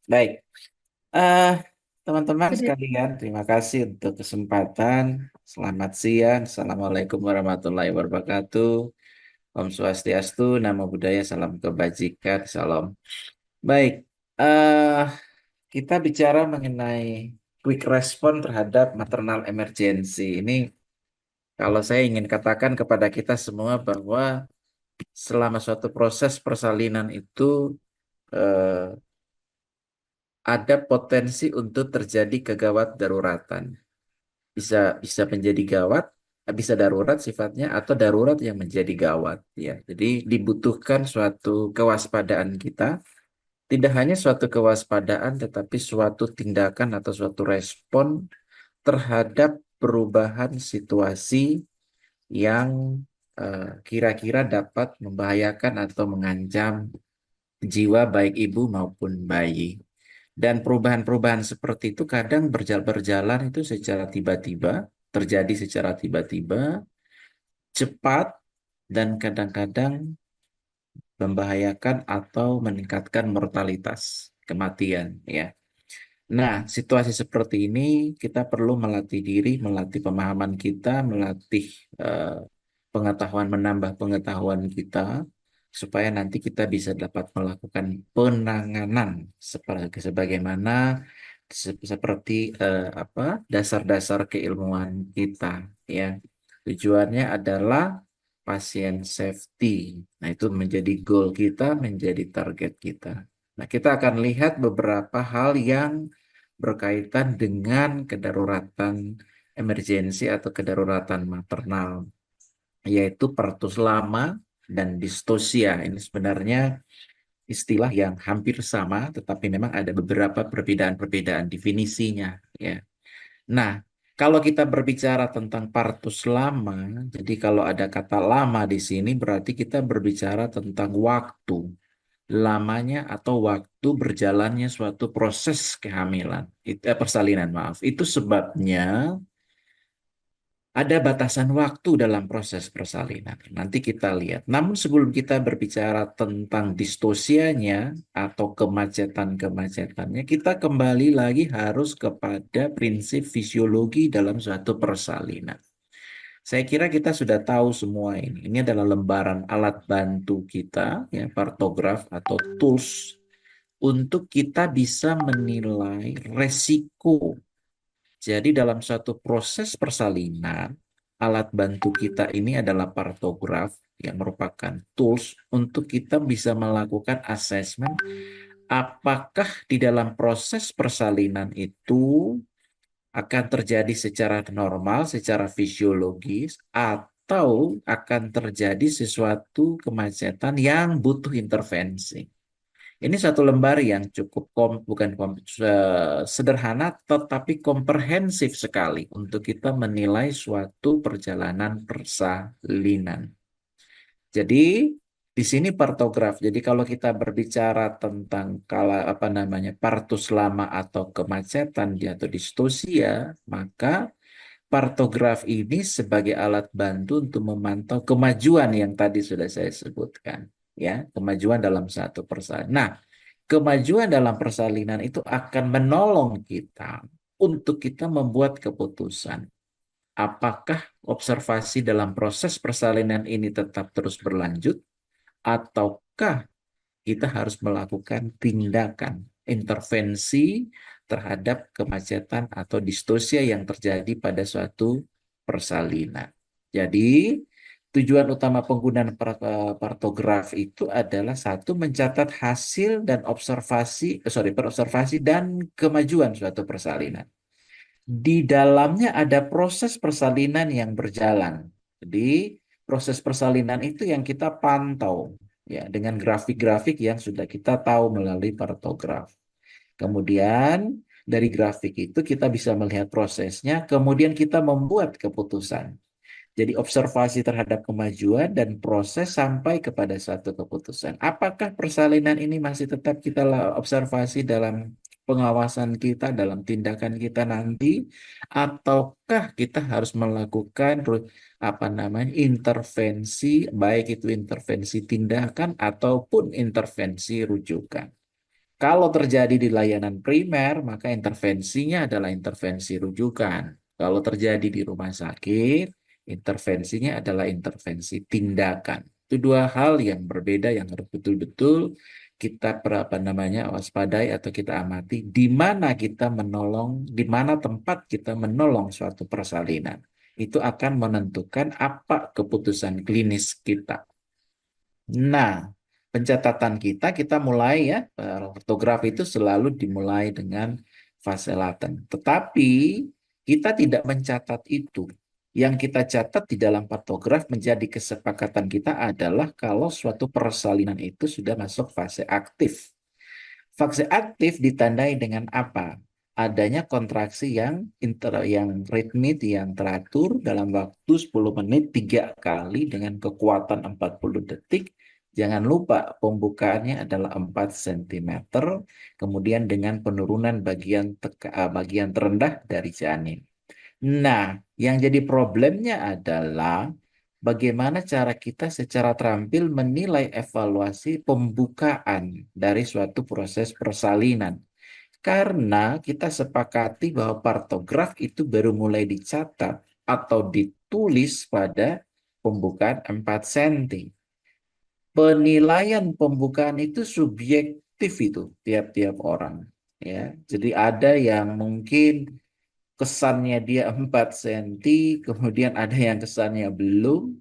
Baik. Eh, Teman-teman sekalian, terima kasih untuk kesempatan. Selamat siang. Assalamualaikum warahmatullahi wabarakatuh. Om Swastiastu, Namo Buddhaya, salam kebajikan, salam. Baik, eh kita bicara mengenai quick respon terhadap maternal emergency. Ini kalau saya ingin katakan kepada kita semua bahwa selama suatu proses persalinan itu eh, ada potensi untuk terjadi kegawat daruratan. Bisa bisa menjadi gawat, bisa darurat sifatnya atau darurat yang menjadi gawat ya. Jadi dibutuhkan suatu kewaspadaan kita, tidak hanya suatu kewaspadaan tetapi suatu tindakan atau suatu respon terhadap perubahan situasi yang kira-kira dapat membahayakan atau mengancam jiwa baik ibu maupun bayi. Dan perubahan-perubahan seperti itu kadang berjalan itu secara tiba-tiba, terjadi secara tiba-tiba, cepat, dan kadang-kadang membahayakan atau meningkatkan mortalitas, kematian, ya. Nah, situasi seperti ini kita perlu melatih diri, melatih pemahaman kita, melatih eh, pengetahuan, menambah pengetahuan kita, supaya nanti kita bisa dapat melakukan penanganan sebagaimana seperti apa dasar-dasar keilmuan kita, ya. Tujuannya adalah pasien safety. Nah, itu menjadi goal kita, menjadi target kita. Nah, kita akan lihat beberapa hal yang berkaitan dengan kedaruratan emergensi atau kedaruratan maternal, yaitu partus lama dan distosia. Ini sebenarnya istilah yang hampir sama, tetapi memang ada beberapa perbedaan-perbedaan definisinya, ya. Nah, kalau kita berbicara tentang partus lama, jadi kalau ada kata lama di sini berarti kita berbicara tentang waktu, lamanya atau waktu berjalannya suatu proses kehamilan, persalinan, maaf. Itu sebabnya ada batasan waktu dalam proses persalinan. Nanti kita lihat. Namun sebelum kita berbicara tentang distosianya atau kemacetan-kemacetannya, kita kembali lagi harus kepada prinsip fisiologi dalam suatu persalinan. Saya kira kita sudah tahu semua ini. Ini adalah lembaran alat bantu kita, ya, partograf atau tools untuk kita bisa menilai resiko. Jadi dalam suatu proses persalinan, alat bantu kita ini adalah partograf yang merupakan tools untuk kita bisa melakukan asesmen apakah di dalam proses persalinan itu akan terjadi secara normal, secara fisiologis, atau akan terjadi sesuatu kemacetan yang butuh intervensi. Ini satu lembar yang cukup bukan sederhana, tetapi komprehensif sekali untuk kita menilai suatu perjalanan persalinan. Jadi di sini partograf. Jadi kalau kita berbicara tentang apa namanya partus lama atau kemacetan dia atau distosia, maka partograf ini sebagai alat bantu untuk memantau kemajuan yang tadi sudah saya sebutkan, ya, kemajuan dalam satu persalinan. Nah, kemajuan dalam persalinan itu akan menolong kita untuk kita membuat keputusan. Apakah observasi dalam proses persalinan ini tetap terus berlanjut, ataukah kita harus melakukan tindakan intervensi terhadap kemacetan atau distosia yang terjadi pada suatu persalinan. Jadi, tujuan utama penggunaan partograf itu adalah satu mencatat hasil dan observasi dan kemajuan suatu persalinan. Di dalamnya ada proses persalinan yang berjalan. Jadi, proses persalinan itu yang kita pantau ya dengan grafik-grafik yang sudah kita tahu melalui partograf. Kemudian dari grafik itu kita bisa melihat prosesnya, kemudian kita membuat keputusan. Jadi observasi terhadap kemajuan dan proses sampai kepada satu keputusan. Apakah persalinan ini masih tetap kita observasi dalam pengawasan kita, dalam tindakan kita nanti, ataukah kita harus melakukan apa namanya intervensi, baik itu intervensi tindakan ataupun intervensi rujukan. Kalau terjadi di layanan primer, maka intervensinya adalah intervensi rujukan. Kalau terjadi di rumah sakit, intervensinya adalah intervensi tindakan. Itu dua hal yang berbeda yang harus betul-betul kita apa namanya waspadai atau kita amati di mana kita menolong, di mana tempat kita menolong suatu persalinan. Itu akan menentukan apa keputusan klinis kita. Nah, pencatatan kita mulai ya, kartografi itu selalu dimulai dengan fase laten. Tetapi kita tidak mencatat itu. Yang kita catat di dalam partograf menjadi kesepakatan kita adalah kalau suatu persalinan itu sudah masuk fase aktif. Fase aktif ditandai dengan apa? Adanya kontraksi yang ritmik yang teratur dalam waktu 10 menit 3 kali dengan kekuatan 40 detik. Jangan lupa pembukaannya adalah 4 cm, kemudian dengan penurunan bagian terendah dari janin. Nah, yang jadi problemnya adalah bagaimana cara kita secara terampil menilai evaluasi pembukaan dari suatu proses persalinan. Karena kita sepakati bahwa partograf itu baru mulai dicatat atau ditulis pada pembukaan 4 cm. Penilaian pembukaan itu subjektif itu tiap-tiap orang. Ya, jadi ada yang mungkin kesannya dia 4 cm, kemudian ada yang kesannya belum.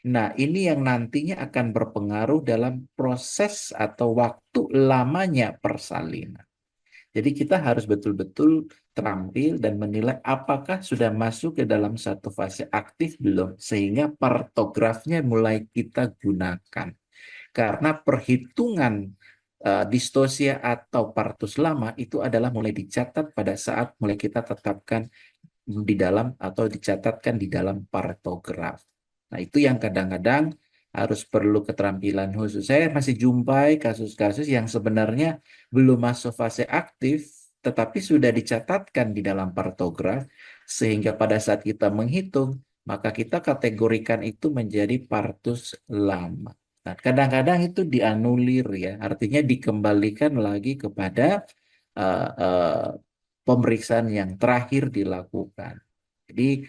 Nah, ini yang nantinya akan berpengaruh dalam proses atau waktu lamanya persalinan. Jadi kita harus betul-betul terampil dan menilai apakah sudah masuk ke dalam satu fase aktif belum, sehingga partografnya mulai kita gunakan. Karena perhitungan distosia atau partus lama itu adalah mulai dicatat pada saat mulai kita tetapkan di dalam atau dicatatkan di dalam partograf. Nah, itu yang kadang-kadang harus perlu keterampilan khusus. Saya masih jumpai kasus-kasus yang sebenarnya belum masuk fase aktif, tetapi sudah dicatatkan di dalam partograf, sehingga pada saat kita menghitung, maka kita kategorikan itu menjadi partus lama. Nah, kadang-kadang itu dianulir ya, artinya dikembalikan lagi kepada uh, uh, pemeriksaan yang terakhir dilakukan. Jadi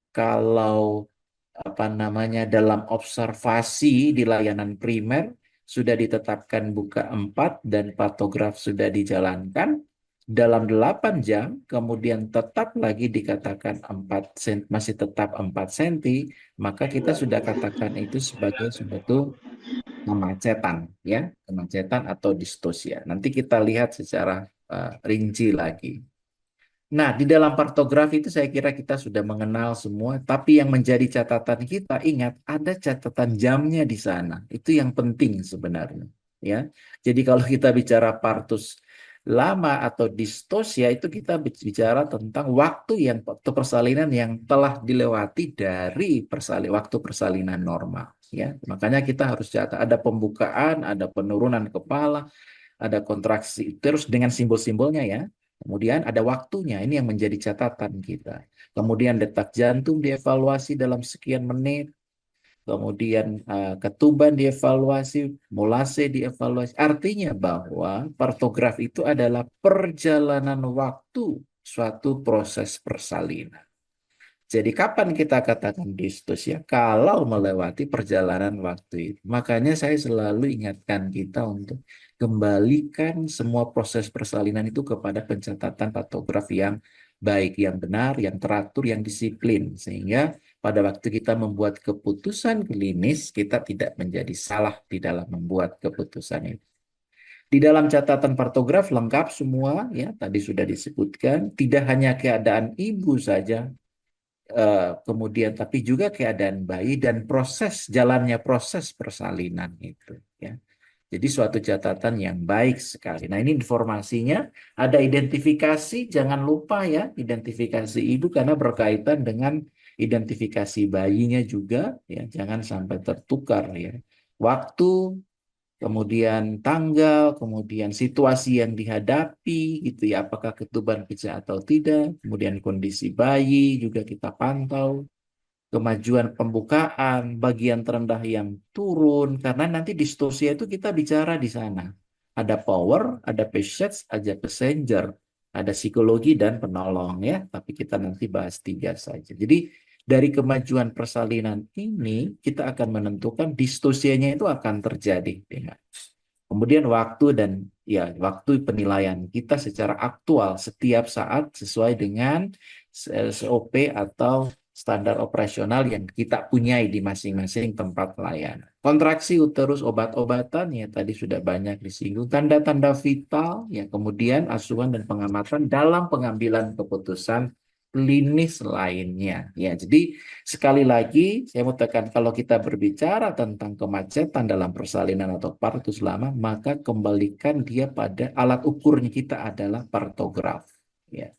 kalau apa namanya dalam observasi di layanan primer sudah ditetapkan buka 4 dan patograf sudah dijalankan dalam 8 jam, kemudian tetap lagi dikatakan 4 cm, masih tetap 4 cm, maka kita sudah katakan itu sebagai suatu kemacetan ya, kemacetan atau distosia. Nanti kita lihat secara rinci lagi. Nah, di dalam kartografi itu saya kira kita sudah mengenal semua, tapi yang menjadi catatan kita, ingat ada catatan jamnya di sana. Itu yang penting sebenarnya, ya. Jadi kalau kita bicara partus lama atau distosia itu kita bicara tentang waktu yang waktu persalinan yang telah dilewati dari waktu persalinan normal, ya. Makanya kita harus catat ada pembukaan, ada penurunan kepala, ada kontraksi terus dengan simbol-simbolnya ya. Kemudian ada waktunya, ini yang menjadi catatan kita. Kemudian detak jantung dievaluasi dalam sekian menit, kemudian ketuban dievaluasi, molase dievaluasi. Artinya bahwa partograf itu adalah perjalanan waktu suatu proses persalinan. Jadi kapan kita katakan distus ya? Kalau melewati perjalanan waktu itu. Makanya saya selalu ingatkan kita untuk kembalikan semua proses persalinan itu kepada pencatatan patograf yang baik, yang benar, yang teratur, yang disiplin. Sehingga pada waktu kita membuat keputusan klinis, kita tidak menjadi salah di dalam membuat keputusan itu. Di dalam catatan partograf lengkap semua, ya tadi sudah disebutkan, tidak hanya keadaan ibu saja, kemudian tapi juga keadaan bayi dan jalannya proses persalinan itu ya. Jadi suatu catatan yang baik sekali. Nah, ini informasinya, ada identifikasi, jangan lupa ya, identifikasi ibu karena berkaitan dengan identifikasi bayinya juga ya, jangan sampai tertukar ya. Waktu, kemudian tanggal, kemudian situasi yang dihadapi gitu ya, apakah ketuban pecah atau tidak, kemudian kondisi bayi juga kita pantau, kemajuan pembukaan, bagian terendah yang turun, karena nanti distorsi itu kita bicara di sana. Ada power, ada passage, ada passenger, ada psikologi dan penolong ya. Tapi kita nanti bahas tiga saja. Jadi dari kemajuan persalinan ini kita akan menentukan distosianya itu akan terjadi dengan kemudian waktu dan ya waktu penilaian kita secara aktual setiap saat sesuai dengan SOP atau standar operasional yang kita punyai di masing-masing tempat pelayanan. Kontraksi uterus obat-obatan ya tadi sudah banyak disinggung. Tanda-tanda vital ya kemudian asuhan dan pengamatan dalam pengambilan keputusan klinis lainnya. Ya, jadi sekali lagi saya mau tekan kalau kita berbicara tentang kemacetan dalam persalinan atau partus lama, maka kembalikan dia pada alat ukurnya kita adalah partograf. Ya,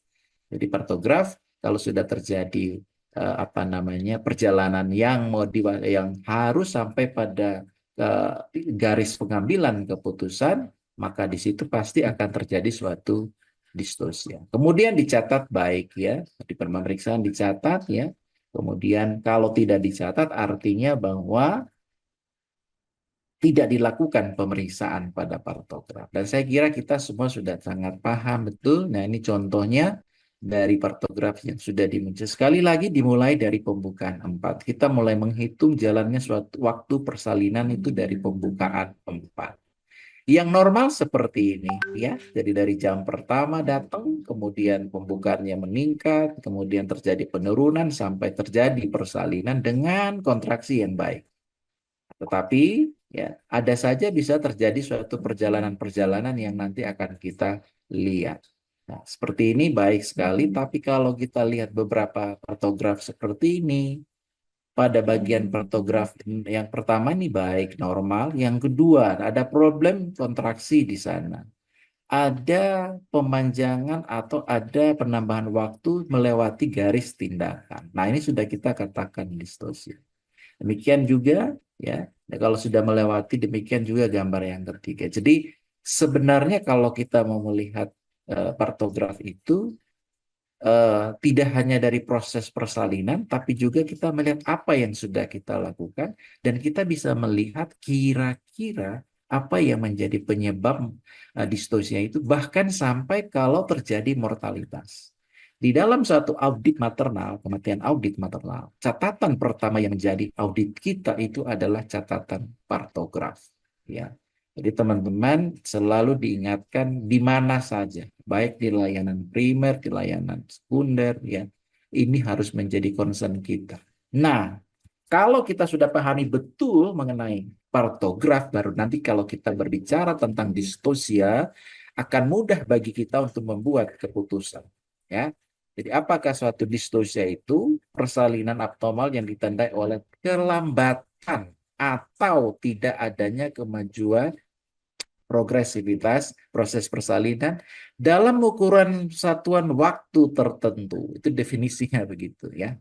jadi partograf kalau sudah terjadi apa namanya perjalanan yang mau yang harus sampai pada garis pengambilan keputusan, maka di situ pasti akan terjadi suatu distosia. Kemudian dicatat baik ya, di pemeriksaan dicatat ya. Kemudian kalau tidak dicatat artinya bahwa tidak dilakukan pemeriksaan pada partograf. Dan saya kira kita semua sudah sangat paham betul. Nah, ini contohnya dari partograf yang sudah dimuncul. Sekali lagi dimulai dari pembukaan 4. Kita mulai menghitung jalannya suatu waktu persalinan itu dari pembukaan 4. Yang normal seperti ini ya. Jadi dari jam pertama datang, kemudian pembukaannya meningkat, kemudian terjadi penurunan sampai terjadi persalinan dengan kontraksi yang baik. Tetapi ya ada saja bisa terjadi suatu perjalanan-perjalanan yang nanti akan kita lihat. Nah, seperti ini baik sekali, tapi kalau kita lihat beberapa kartograf seperti ini, pada bagian partograf yang pertama ini baik, normal. Yang kedua, ada problem kontraksi di sana. Ada pemanjangan atau ada penambahan waktu melewati garis tindakan. Nah, ini sudah kita katakan distosia. Demikian juga ya, kalau sudah melewati demikian juga gambar yang ketiga. Jadi sebenarnya kalau kita mau melihat partograf itu tidak hanya dari proses persalinan, tapi juga kita melihat apa yang sudah kita lakukan dan kita bisa melihat kira-kira apa yang menjadi penyebab distosia itu bahkan sampai kalau terjadi mortalitas. Di dalam satu audit maternal, kematian audit maternal, catatan pertama yang menjadi audit kita itu adalah catatan partograf. Ya, jadi teman-teman selalu diingatkan di mana saja, baik di layanan primer, di layanan sekunder, ya, ini harus menjadi concern kita. Nah, kalau kita sudah pahami betul mengenai partograf, baru nanti kalau kita berbicara tentang distosia, akan mudah bagi kita untuk membuat keputusan. Ya, jadi apakah suatu distosia itu persalinan abnormal yang ditandai oleh kelambatan atau tidak adanya kemajuan progresivitas proses persalinan dalam ukuran satuan waktu tertentu. Itu definisinya begitu ya.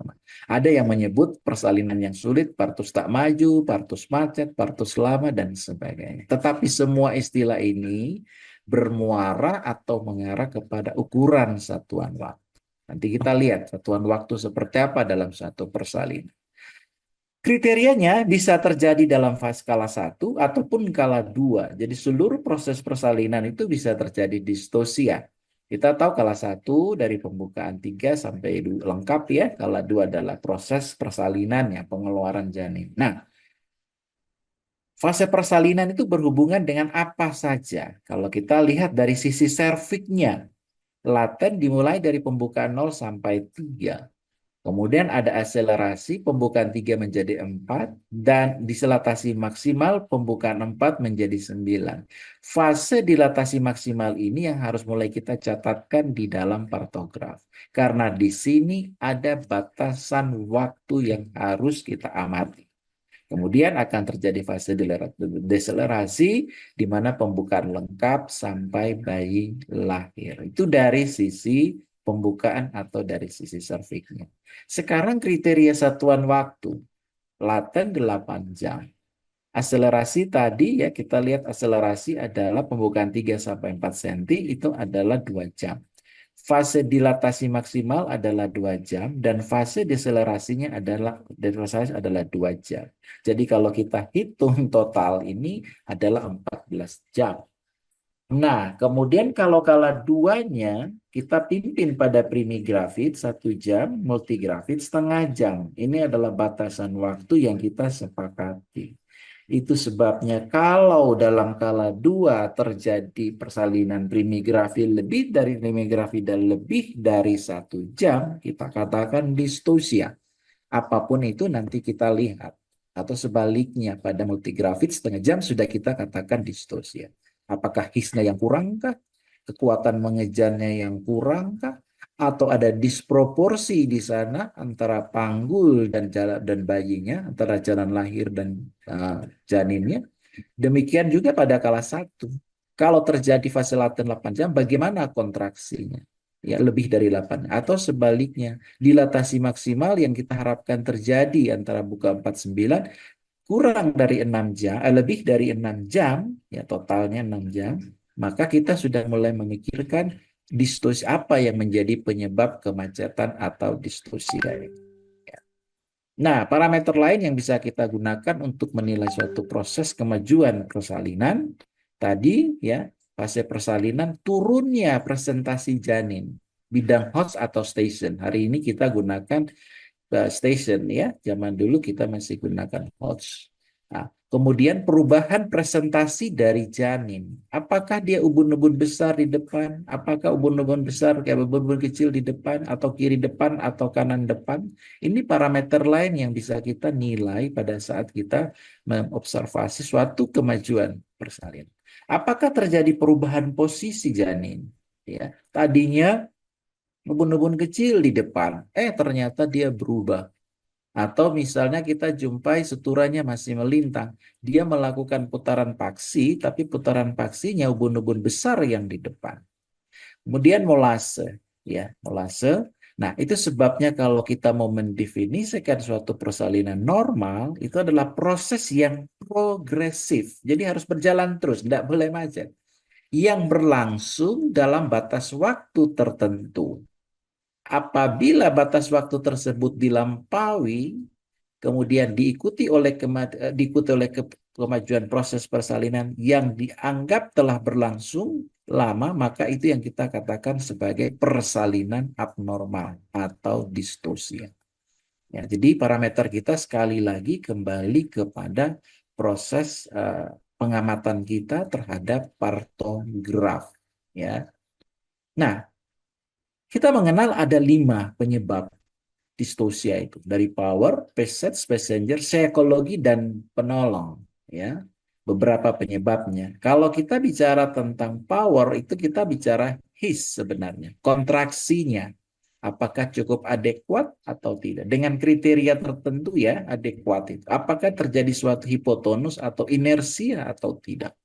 Ada yang menyebut persalinan yang sulit, partus tak maju, partus macet, partus lama dan sebagainya. Tetapi semua istilah ini bermuara atau mengarah kepada ukuran satuan waktu. Nanti kita lihat satuan waktu seperti apa dalam satu persalinan. Kriterianya bisa terjadi dalam fase skala 1 ataupun skala 2. Jadi seluruh proses persalinan itu bisa terjadi distosia. Kita tahu skala 1 dari pembukaan 3 sampai lengkap ya. Skala 2 adalah proses persalinan ya, pengeluaran janin. Nah, fase persalinan itu berhubungan dengan apa saja. Kalau kita lihat dari sisi serviknya, laten dimulai dari pembukaan 0 sampai 3. Kemudian ada akselerasi, pembukaan 3 menjadi 4, dan dilatasi maksimal, pembukaan 4 menjadi 9. Fase dilatasi maksimal ini yang harus mulai kita catatkan di dalam partograf. Karena di sini ada batasan waktu yang harus kita amati. Kemudian akan terjadi fase deselerasi, di mana pembukaan lengkap sampai bayi lahir. Itu dari sisi pembukaan atau dari sisi serviknya. Sekarang kriteria satuan waktu, laten 8 jam. Akselerasi tadi ya kita lihat akselerasi adalah pembukaan 3 sampai 4 cm itu adalah 2 jam. Fase dilatasi maksimal adalah 2 jam dan fase deselerasinya adalah 2 jam. Jadi kalau kita hitung total ini adalah 14 jam. Nah, kemudian kalau kala duanya, kita pimpin pada primigrafit 1 jam, multigrafit 0,5 jam. Ini adalah batasan waktu yang kita sepakati. Itu sebabnya kalau dalam kala dua terjadi persalinan primigrafi lebih dari primigrafi dan lebih dari 1 jam, kita katakan distosia. Apapun itu nanti kita lihat. Atau sebaliknya pada multigrafit 0,5 jam sudah kita katakan distosia. Apakah hisnya yang kurangkah? Kekuatan mengejarnya yang kurangkah? Atau ada disproporsi di sana antara panggul dan bayinya, antara jalan lahir dan janinnya? Demikian juga pada kala 1. Kalau terjadi fase laten 8 jam, bagaimana kontraksinya? Ya, lebih dari 8. Atau sebaliknya, dilatasi maksimal yang kita harapkan terjadi antara buka 49 kurang dari 6 jam, lebih dari 6 jam, ya totalnya 6 jam, maka kita sudah mulai memikirkan distorsi apa yang menjadi penyebab kemacetan atau distorsi dari. Nah, parameter lain yang bisa kita gunakan untuk menilai suatu proses kemajuan persalinan tadi ya, fase persalinan turunnya presentasi janin, bidang host atau station. Hari ini kita gunakan station ya, zaman dulu kita masih gunakan host. Nah, kemudian perubahan presentasi dari janin. Apakah dia ubun-ubun besar di depan? Apakah ubun-ubun besar kayak ubun-ubun kecil di depan atau kiri depan atau kanan depan? Ini parameter lain yang bisa kita nilai pada saat kita mengobservasi suatu kemajuan persalinan. Apakah terjadi perubahan posisi janin? Ya, tadinya ubun-ubun kecil di depan, ternyata dia berubah. Atau misalnya kita jumpai seturannya masih melintang, dia melakukan putaran paksi, tapi putaran paksinya ubun-ubun besar yang di depan. Kemudian molase, ya molase. Nah, itu sebabnya kalau kita mau mendefinisikan suatu persalinan normal, itu adalah proses yang progresif. Jadi harus berjalan terus, tidak boleh macet. Yang berlangsung dalam batas waktu tertentu. Apabila batas waktu tersebut dilampaui, kemudian diikuti oleh kemajuan proses persalinan yang dianggap telah berlangsung lama, maka itu yang kita katakan sebagai persalinan abnormal atau distosia. Ya, jadi parameter kita sekali lagi kembali kepada proses pengamatan kita terhadap partograf. Ya, nah kita mengenal ada 5 penyebab distosia itu dari power, passage, passenger, psikologi dan penolong ya. Beberapa penyebabnya. Kalau kita bicara tentang power itu kita bicara his sebenarnya, kontraksinya. Apakah cukup adekuat atau tidak? Dengan kriteria tertentu ya, adekuat itu. Apakah terjadi suatu hipotonus atau inersia atau tidak?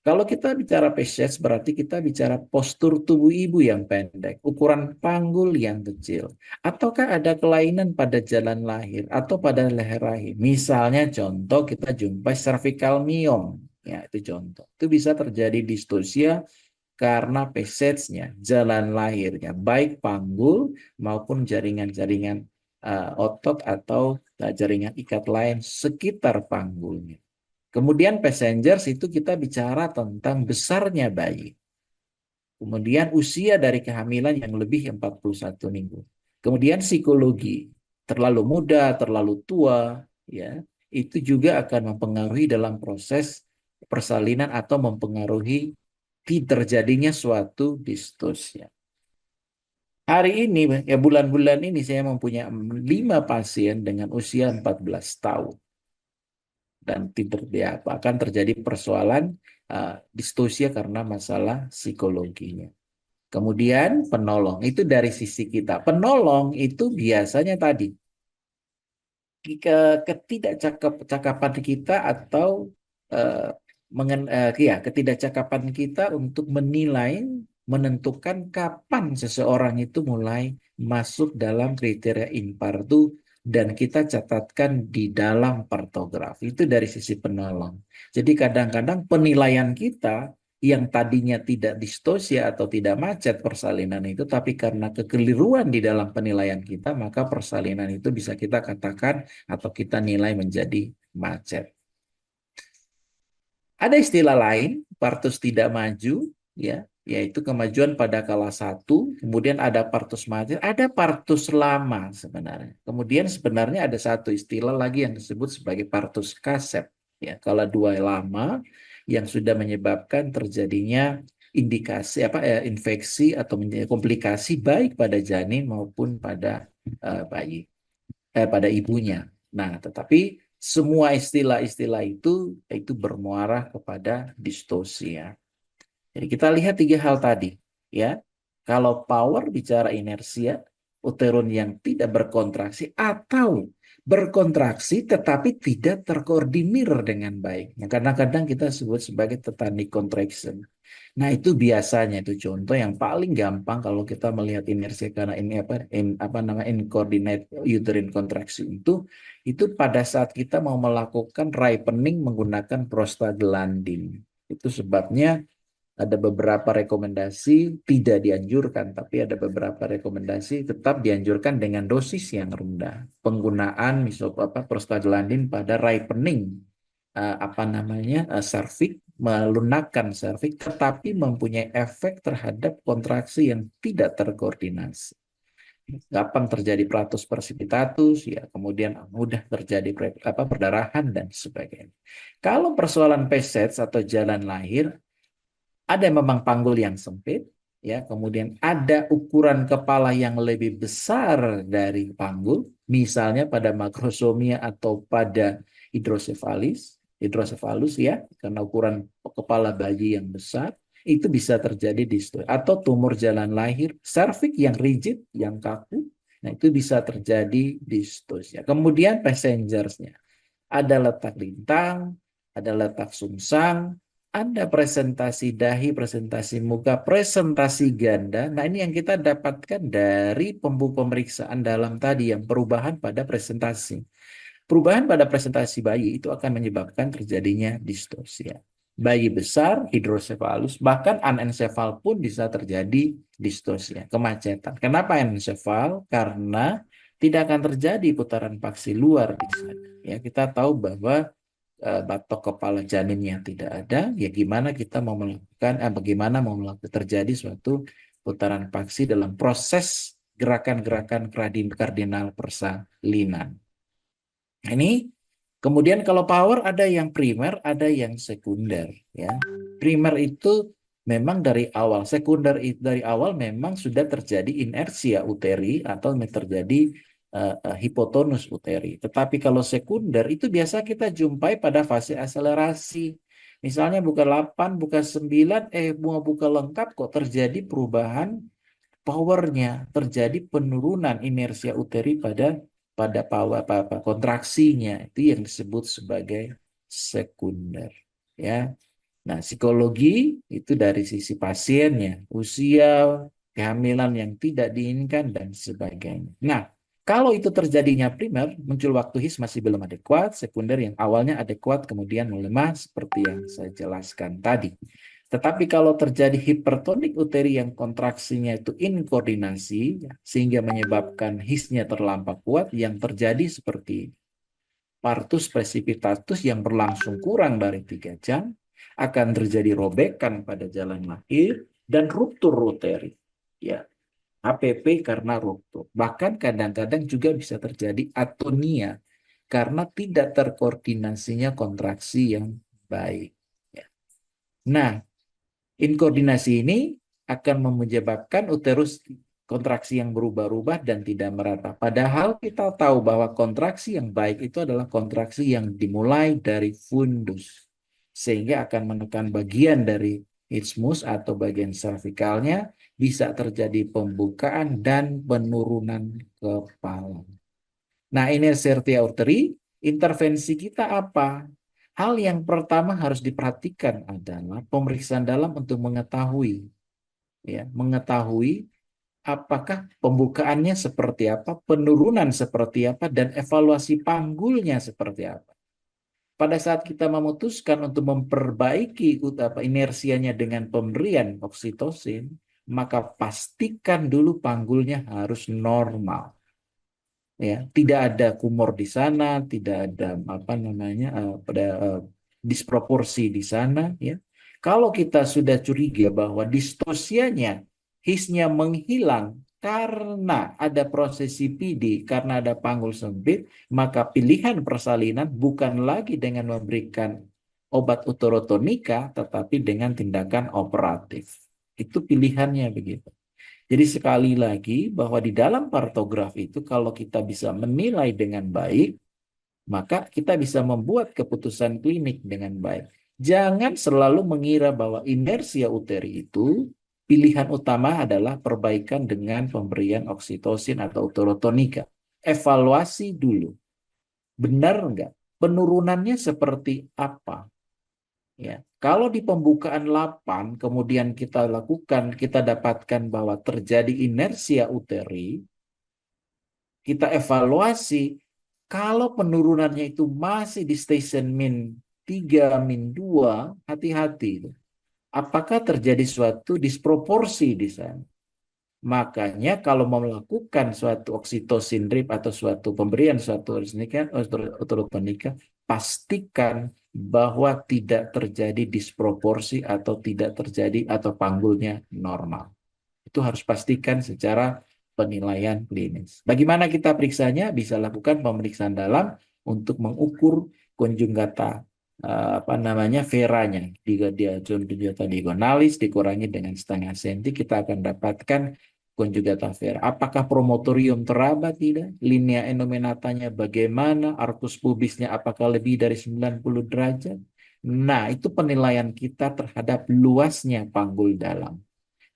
Kalau kita bicara Pisces berarti kita bicara postur tubuh ibu yang pendek, ukuran panggul yang kecil, ataukah ada kelainan pada jalan lahir atau pada leher rahim. Misalnya contoh kita jumpai cervical myom, ya itu contoh. Itu bisa terjadi distosia karena Pisces-nya, jalan lahirnya, baik panggul maupun jaringan-jaringan otot atau jaringan ikat lain sekitar panggulnya. Kemudian passengers itu kita bicara tentang besarnya bayi. Kemudian usia dari kehamilan yang lebih 41 minggu. Kemudian psikologi, terlalu muda, terlalu tua, ya, itu juga akan mempengaruhi dalam proses persalinan atau mempengaruhi terjadinya suatu distosia. Hari ini, ya bulan-bulan ini saya mempunyai 5 pasien dengan usia 14 tahun. Dan tidak akan terjadi persoalan distosia karena masalah psikologinya. Kemudian penolong itu dari sisi kita. Penolong itu biasanya tadi ketidakcakapan kita atau ketidakcakapan kita untuk menilai, menentukan kapan seseorang itu mulai masuk dalam kriteria impartu dan kita catatkan di dalam partografi itu dari sisi penolong. Jadi kadang-kadang penilaian kita yang tadinya tidak distosia atau tidak macet persalinan itu, tapi karena kekeliruan di dalam penilaian kita, maka persalinan itu bisa kita katakan atau kita nilai menjadi macet. Ada istilah lain, partus tidak maju, ya, yaitu kemajuan pada kala satu, kemudian ada partus maju, ada partus lama sebenarnya. Kemudian sebenarnya ada satu istilah lagi yang disebut sebagai partus kaset, ya, kala dua lama yang sudah menyebabkan terjadinya indikasi infeksi atau komplikasi baik pada janin maupun pada bayi pada ibunya. Nah, tetapi semua istilah-istilah itu bermuara kepada distosia. Jadi kita lihat tiga hal tadi, ya. Kalau power bicara inersia, uteron yang tidak berkontraksi atau berkontraksi tetapi tidak terkoordinir dengan baik. Nah, kadang-kadang kita sebut sebagai tetanic contraction. Nah, itu biasanya itu contoh yang paling gampang kalau kita melihat inersia karena ini apa nama incoordinate uterine contraction itu pada saat kita mau melakukan ripening menggunakan prostaglandin. Itu sebabnya ada beberapa rekomendasi tidak dianjurkan, tapi ada beberapa rekomendasi tetap dianjurkan dengan dosis yang rendah. Penggunaan prostaglandin pada ripening serviks, melunakkan serviks, tetapi mempunyai efek terhadap kontraksi yang tidak terkoordinasi. Gampang terjadi pratus precipitatus, ya, kemudian mudah terjadi perdarahan dan sebagainya. Kalau persoalan PSETS atau jalan lahir, ada memang panggul yang sempit, ya, kemudian ada ukuran kepala yang lebih besar dari panggul, misalnya pada makrosomia atau pada hidrosefalus, ya, karena ukuran kepala bayi yang besar, itu bisa terjadi distosia atau tumor jalan lahir, serviks yang rigid, yang kaku, nah itu bisa terjadi distosia. Kemudian passengersnya, ada letak lintang, ada letak sungsang, ada presentasi dahi, presentasi muka, presentasi ganda. Nah, ini yang kita dapatkan dari pemeriksaan dalam tadi yang perubahan pada presentasi. Perubahan pada presentasi bayi itu akan menyebabkan terjadinya distosia. Bayi besar, hidrosefalus, bahkan anencefal pun bisa terjadi distosia, kemacetan. Kenapa anencefal? Karena tidak akan terjadi putaran paksi luar di sana. Ya, kita tahu bahwa batok kepala janinnya tidak ada, ya gimana kita mau melakukan, bagaimana mau melakukan terjadi suatu putaran paksi dalam proses gerakan-gerakan kardinal persalinan. Nah, ini kemudian kalau power ada yang primer, ada yang sekunder, ya. Primer itu memang dari awal, sekunder itu dari awal memang sudah terjadi inersia uteri atau terjadi hipotonus uteri. Tetapi kalau sekunder itu biasa kita jumpai pada fase akselerasi. Misalnya buka 8, buka 9, mau buka lengkap kok terjadi perubahan powernya, terjadi penurunan inersia uteri pada power kontraksinya, itu yang disebut sebagai sekunder, ya. Nah, psikologi itu dari sisi pasiennya, usia, kehamilan yang tidak diinginkan dan sebagainya. Nah, kalau itu terjadinya primer, muncul waktu his masih belum adekuat, sekunder yang awalnya adekuat kemudian melemah seperti yang saya jelaskan tadi. Tetapi kalau terjadi hipertonik uteri yang kontraksinya itu inkoordinasi, ya, sehingga menyebabkan hisnya terlampau kuat, yang terjadi seperti partus precipitatus yang berlangsung kurang dari 3 jam, akan terjadi robekan pada jalan lahir dan ruptur uteri. Ya, HPP karena ruptur. Bahkan kadang-kadang juga bisa terjadi atonia karena tidak terkoordinasinya kontraksi yang baik. Ya. Nah, inkoordinasi ini akan menyebabkan uterus kontraksi yang berubah-ubah dan tidak merata. Padahal kita tahu bahwa kontraksi yang baik itu adalah kontraksi yang dimulai dari fundus. Sehingga akan menekan bagian dari isthmus atau bagian cervicalnya, bisa terjadi pembukaan dan penurunan kepala. Nah, ini sertia artery, intervensi kita apa? Hal yang pertama harus diperhatikan adalah pemeriksaan dalam untuk mengetahui, ya, mengetahui apakah pembukaannya seperti apa, penurunan seperti apa, dan evaluasi panggulnya seperti apa. Pada saat kita memutuskan untuk memperbaiki inersianya dengan pemberian oksitosin, maka pastikan dulu panggulnya harus normal. Ya, tidak ada kumor di sana, tidak ada pada disproporsi di sana, ya. Kalau kita sudah curiga bahwa distosianya, hisnya menghilang karena ada proses CPD, karena ada panggul sempit, maka pilihan persalinan bukan lagi dengan memberikan obat uterotonika, tetapi dengan tindakan operatif. Itu pilihannya begitu. Jadi sekali lagi bahwa di dalam partograf itu kalau kita bisa menilai dengan baik, maka kita bisa membuat keputusan klinik dengan baik. Jangan selalu mengira bahwa inersia uteri itu pilihan utama adalah perbaikan dengan pemberian oksitosin atau uterotonika. Evaluasi dulu. Benar enggak? Penurunannya seperti apa? Ya, kalau di pembukaan 8 kemudian kita lakukan, kita dapatkan bahwa terjadi inersia uteri, kita evaluasi, kalau penurunannya itu masih di station min 3, min 2, hati-hati. Apakah terjadi suatu disproporsi di sana? Makanya kalau mau melakukan suatu oksitosin drip atau suatu pemberian suatu ototonika, pastikan bahwa tidak terjadi disproporsi atau tidak terjadi atau panggulnya normal. Itu harus pastikan secara penilaian klinis. Bagaimana kita periksanya? Bisa lakukan pemeriksaan dalam untuk mengukur konjugata apa namanya veranya. Jika dia konjugata diagonalis dikurangi dengan setengah senti, kita akan dapatkan konjugata vera. Apakah promotorium teraba tidak? Linea endomenatanya bagaimana? Arcus pubisnya apakah lebih dari 90 derajat? Nah, itu penilaian kita terhadap luasnya panggul dalam.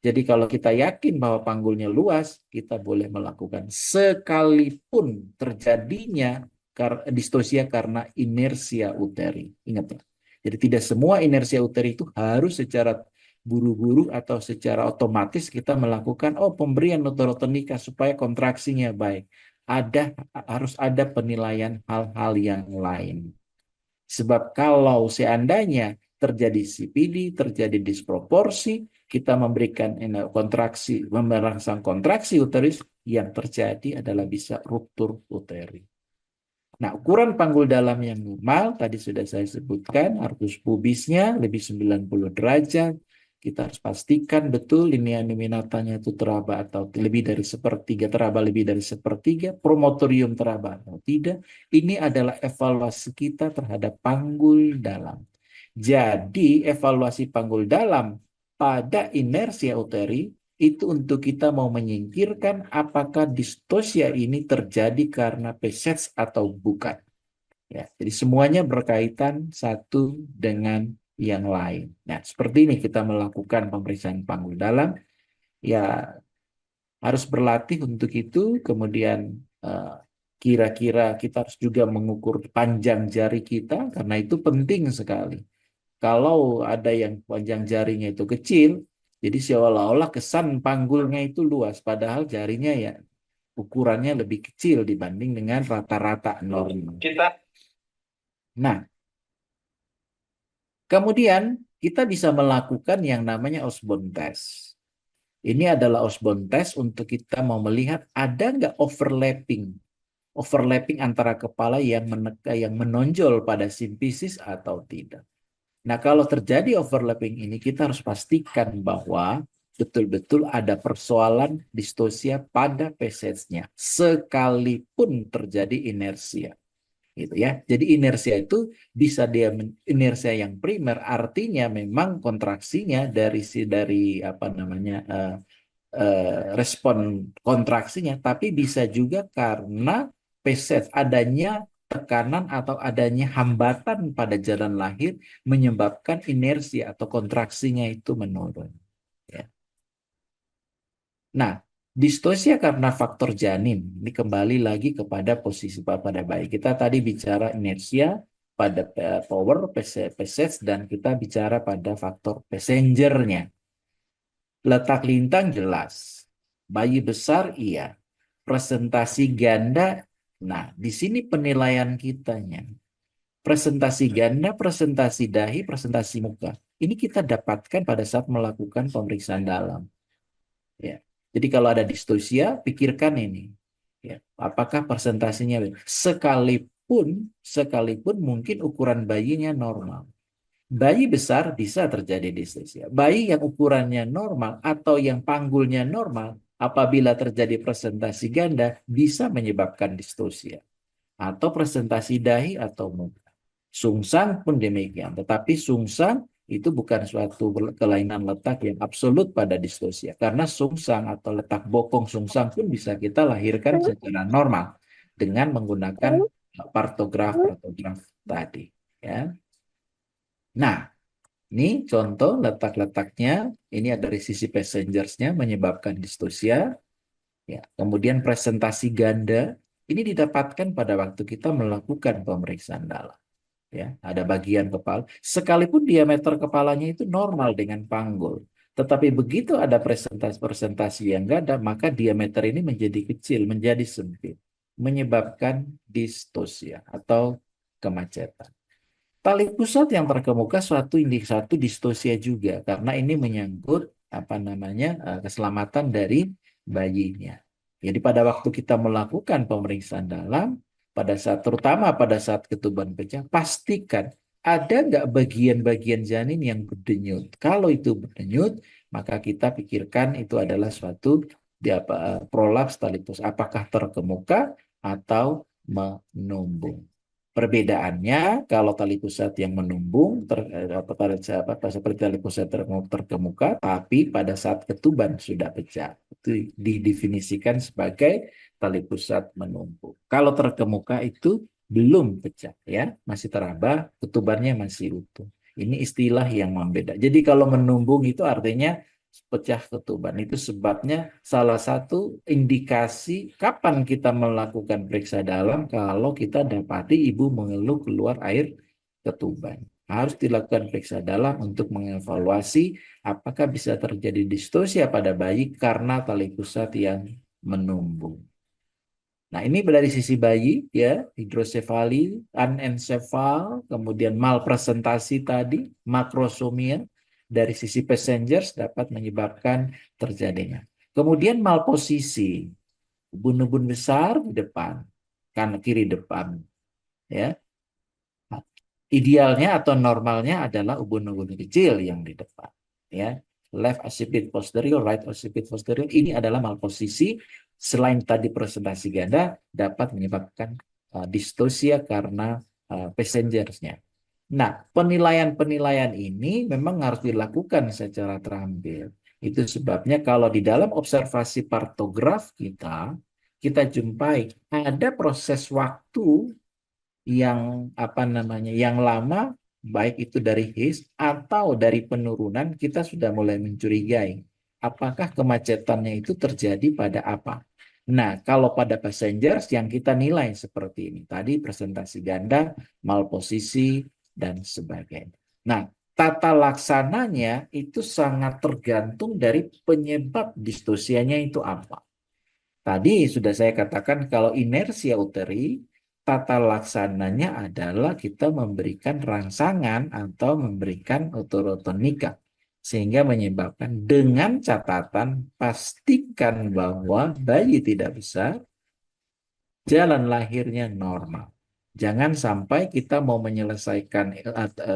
Jadi kalau kita yakin bahwa panggulnya luas, kita boleh melakukan sekalipun terjadinya distosia karena inersia uteri. Ingat ya. Jadi tidak semua inersia uteri itu harus secara buru-buru atau secara otomatis kita melakukan pemberian uterotonika supaya kontraksinya baik. Harus ada penilaian hal-hal yang lain. Sebab kalau seandainya terjadi CPD, terjadi disproporsi, kita memberikan kontraksi, merangsang kontraksi uterus, yang terjadi adalah bisa ruptur uteri. Nah, ukuran panggul dalam yang normal, tadi sudah saya sebutkan, arcus pubisnya lebih 90 derajat. Kita harus pastikan betul linea nominatanya itu teraba atau lebih dari sepertiga, teraba lebih dari sepertiga, promotorium teraba atau tidak. Ini adalah evaluasi kita terhadap panggul dalam. Jadi, evaluasi panggul dalam pada inersia uteri itu untuk kita mau menyingkirkan apakah distosia ini terjadi karena PSETS atau bukan. Ya, jadi semuanya berkaitan satu dengan yang lain. Nah, seperti ini kita melakukan pemeriksaan panggul dalam. Ya, harus berlatih untuk itu. Kemudian kira-kira kita harus juga mengukur panjang jari kita karena itu penting sekali. Kalau ada yang panjang jarinya itu kecil, jadi seolah-olah kesan panggulnya itu luas, padahal jarinya ya ukurannya lebih kecil dibanding dengan rata-rata normal. Nah, kemudian kita bisa melakukan yang namanya Osborne test. Ini adalah Osborne test untuk kita mau melihat ada nggak overlapping antara kepala yang menonjol pada simfisis atau tidak. Nah, kalau terjadi overlapping ini, kita harus pastikan bahwa betul-betul ada persoalan distosia pada PSS-nya, sekalipun terjadi inersia. Gitu ya. Jadi inersia itu bisa inersia yang primer, artinya memang kontraksinya dari apa namanya respon kontraksinya, tapi bisa juga karena PSS adanya tekanan atau adanya hambatan pada jalan lahir menyebabkan inersi atau kontraksinya itu menurun. Ya. Nah, distosia karena faktor janin, ini kembali lagi kepada posisi pada bayi. Kita tadi bicara inersia pada power, PSS, dan kita bicara pada faktor passengernya. Letak lintang jelas. Bayi besar iya. Presentasi ganda, nah di sini penilaian kitanya. Presentasi ganda, presentasi dahi, presentasi muka. Ini kita dapatkan pada saat melakukan pemeriksaan dalam. Ya. Jadi kalau ada distosia, pikirkan ini. Ya. Apakah presentasinya sekalipun sekalipun mungkin ukuran bayinya normal. Bayi besar bisa terjadi distosia. Bayi yang ukurannya normal atau yang panggulnya normal, apabila terjadi presentasi ganda, bisa menyebabkan distosia. Atau presentasi dahi atau muka. Sungsang pun demikian. Tetapi sungsang itu bukan suatu kelainan letak yang absolut pada distosia. Karena sungsang atau letak bokong sungsang pun bisa kita lahirkan secara normal dengan menggunakan partograf tadi. Ya. Nah, ini contoh letak-letaknya. Ini ada dari sisi passengers-nya menyebabkan distosia. Ya, kemudian presentasi ganda ini didapatkan pada waktu kita melakukan pemeriksaan dalam. Ya, ada bagian kepala. Sekalipun diameter kepalanya itu normal dengan panggul, tetapi begitu ada presentasi yang ganda, maka diameter ini menjadi kecil, menjadi sempit, menyebabkan distosia atau kemacetan. Tali pusat yang terkemuka satu distosia juga karena ini menyangkut apa namanya keselamatan dari bayinya. Jadi pada waktu kita melakukan pemeriksaan dalam, pada saat terutama pada saat ketuban pecah, pastikan ada nggak bagian-bagian janin yang berdenyut. Kalau itu berdenyut, maka kita pikirkan itu adalah suatu prolaps tali pusat. Apakah terkemuka atau menumbung. Perbedaannya kalau tali pusat yang menumbung seperti tali pusat terkemuka, tapi pada saat ketuban sudah pecah, itu didefinisikan sebagai tali pusat menumbung. Kalau terkemuka itu belum pecah, ya, masih teraba, ketubannya masih utuh. Ini istilah yang membeda. Jadi kalau menumbung itu artinya pecah ketuban. Itu sebabnya salah satu indikasi kapan kita melakukan periksa dalam kalau kita dapati ibu mengeluh keluar air ketuban. Harus dilakukan periksa dalam untuk mengevaluasi apakah bisa terjadi distosia pada bayi karena tali pusat yang menumbung. Nah, ini dari sisi bayi, ya, hidrosefali, anencefal, kemudian malpresentasi tadi, makrosomia, dari sisi passengers dapat menyebabkan terjadinya. Kemudian malposisi, ubun-ubun besar di depan, kanan kiri depan, ya. Idealnya atau normalnya adalah ubun-ubun kecil yang di depan, ya. Left occipit posterior, right occipit posterior, ini adalah malposisi. Selain tadi presentasi ganda dapat menyebabkan distosia karena passengersnya. Nah, penilaian-penilaian ini memang harus dilakukan secara terampil. Itu sebabnya kalau di dalam observasi partograf kita jumpai ada proses waktu yang yang lama, baik itu dari HIS atau dari penurunan, kita sudah mulai mencurigai apakah kemacetannya itu terjadi pada apa. Nah, kalau pada passengers yang kita nilai seperti ini tadi, presentasi ganda, malposisi dan sebagainya. Nah, tata laksananya itu sangat tergantung dari penyebab distosianya itu apa. Tadi sudah saya katakan kalau inersia uteri, tata laksananya adalah kita memberikan rangsangan atau memberikan otorotonika. Sehingga menyebabkan dengan catatan pastikan bahwa bayi tidak besar, jalan lahirnya normal. Jangan sampai kita mau menyelesaikan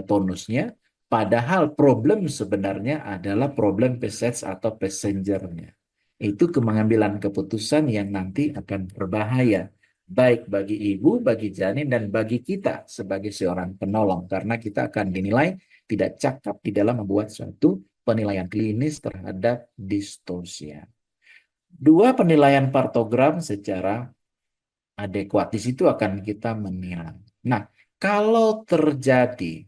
tonusnya, padahal problem sebenarnya adalah problem passage atau passengernya. Itu pengambilan keputusan yang nanti akan berbahaya, baik bagi ibu, bagi janin, dan bagi kita sebagai seorang penolong, karena kita akan dinilai tidak cakap di dalam membuat suatu penilaian klinis terhadap distosia. Dua penilaian partogram secara adekuat. Di situ akan kita menilai. Nah, kalau terjadi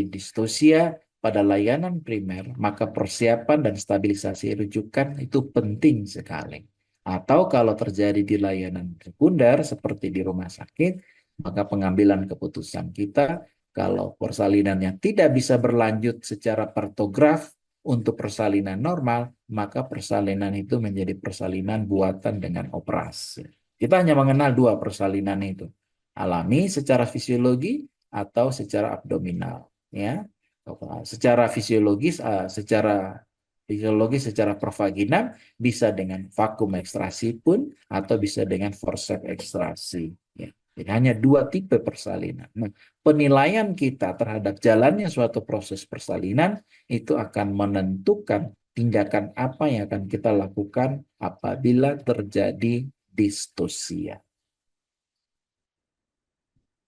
distosia pada layanan primer, maka persiapan dan stabilisasi rujukan itu penting sekali. Atau kalau terjadi di layanan sekunder seperti di rumah sakit, maka pengambilan keputusan kita kalau persalinannya tidak bisa berlanjut secara partograf untuk persalinan normal, maka persalinan itu menjadi persalinan buatan dengan operasi. Kita hanya mengenal dua persalinan itu, alami secara fisiologi atau secara abdominal, ya. Secara fisiologis, secara pervaginan bisa dengan vakum ekstrasi pun atau bisa dengan forceps ekstrasi, ya. Jadi hanya dua tipe persalinan. Nah, penilaian kita terhadap jalannya suatu proses persalinan itu akan menentukan tindakan apa yang akan kita lakukan apabila terjadi distosia.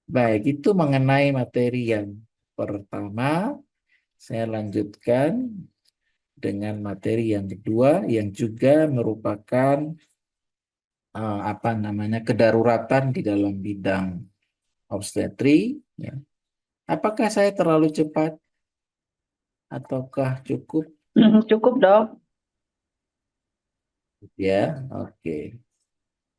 Baik, itu mengenai materi yang pertama. Saya lanjutkan dengan materi yang kedua yang juga merupakan apa namanya kedaruratan di dalam bidang obstetri. Ya. Apakah saya terlalu cepat ataukah cukup? Cukup, Dok. Ya, oke.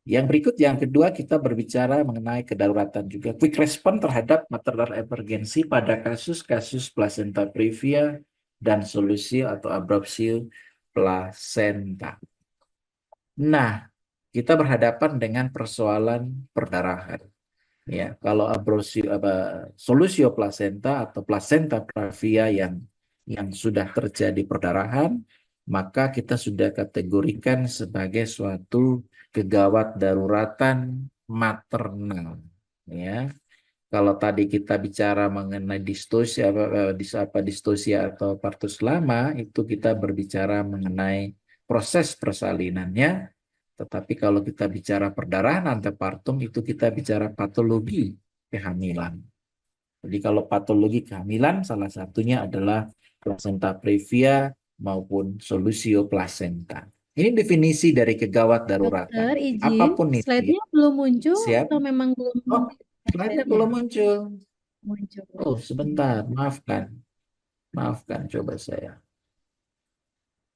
Yang berikut, yang kedua, kita berbicara mengenai kedaruratan juga. Quick response terhadap maternal emergency pada kasus-kasus placenta previa dan solusio atau abrupsio placenta. Nah, kita berhadapan dengan persoalan perdarahan. Ya, kalau abrupsio apa solusio placenta atau placenta previa yang sudah terjadi perdarahan, maka kita sudah kategorikan sebagai suatu kegawat daruratan maternal. Ya, kalau tadi kita bicara mengenai distosia distosia atau partus lama, itu kita berbicara mengenai proses persalinannya. Tetapi kalau kita bicara perdarahan antepartum, itu kita bicara patologi kehamilan. Jadi kalau patologi kehamilan, salah satunya adalah placenta previa maupun solusio placenta. Ini definisi dari kegawat daruratan. Dokter, izin, Apapun itu. slide-nya belum muncul Siap? atau memang belum Oh, slide-nya slide-nya belum muncul. muncul? Oh, sebentar. Maafkan. Maafkan, coba saya.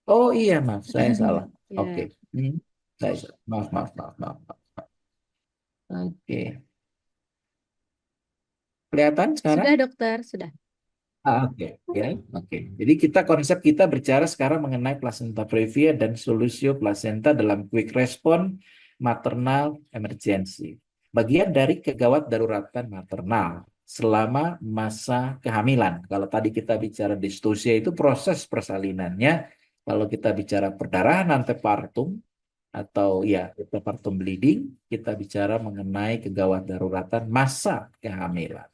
Oh iya, maaf. Saya salah. Oke. Ya, Hmm. Saya salah. Maaf, maaf, maaf, maaf, maaf. Oke. Kelihatan sekarang? sudah dokter, sudah. Oke, ya, oke. Jadi konsep kita bicara sekarang mengenai placenta previa dan solusio placenta dalam quick response maternal emergency. Bagian dari kegawat daruratan maternal selama masa kehamilan. Kalau tadi kita bicara distosia itu proses persalinannya. Kalau kita bicara perdarahan antepartum atau ya antepartum bleeding, kita bicara mengenai kegawat daruratan masa kehamilan.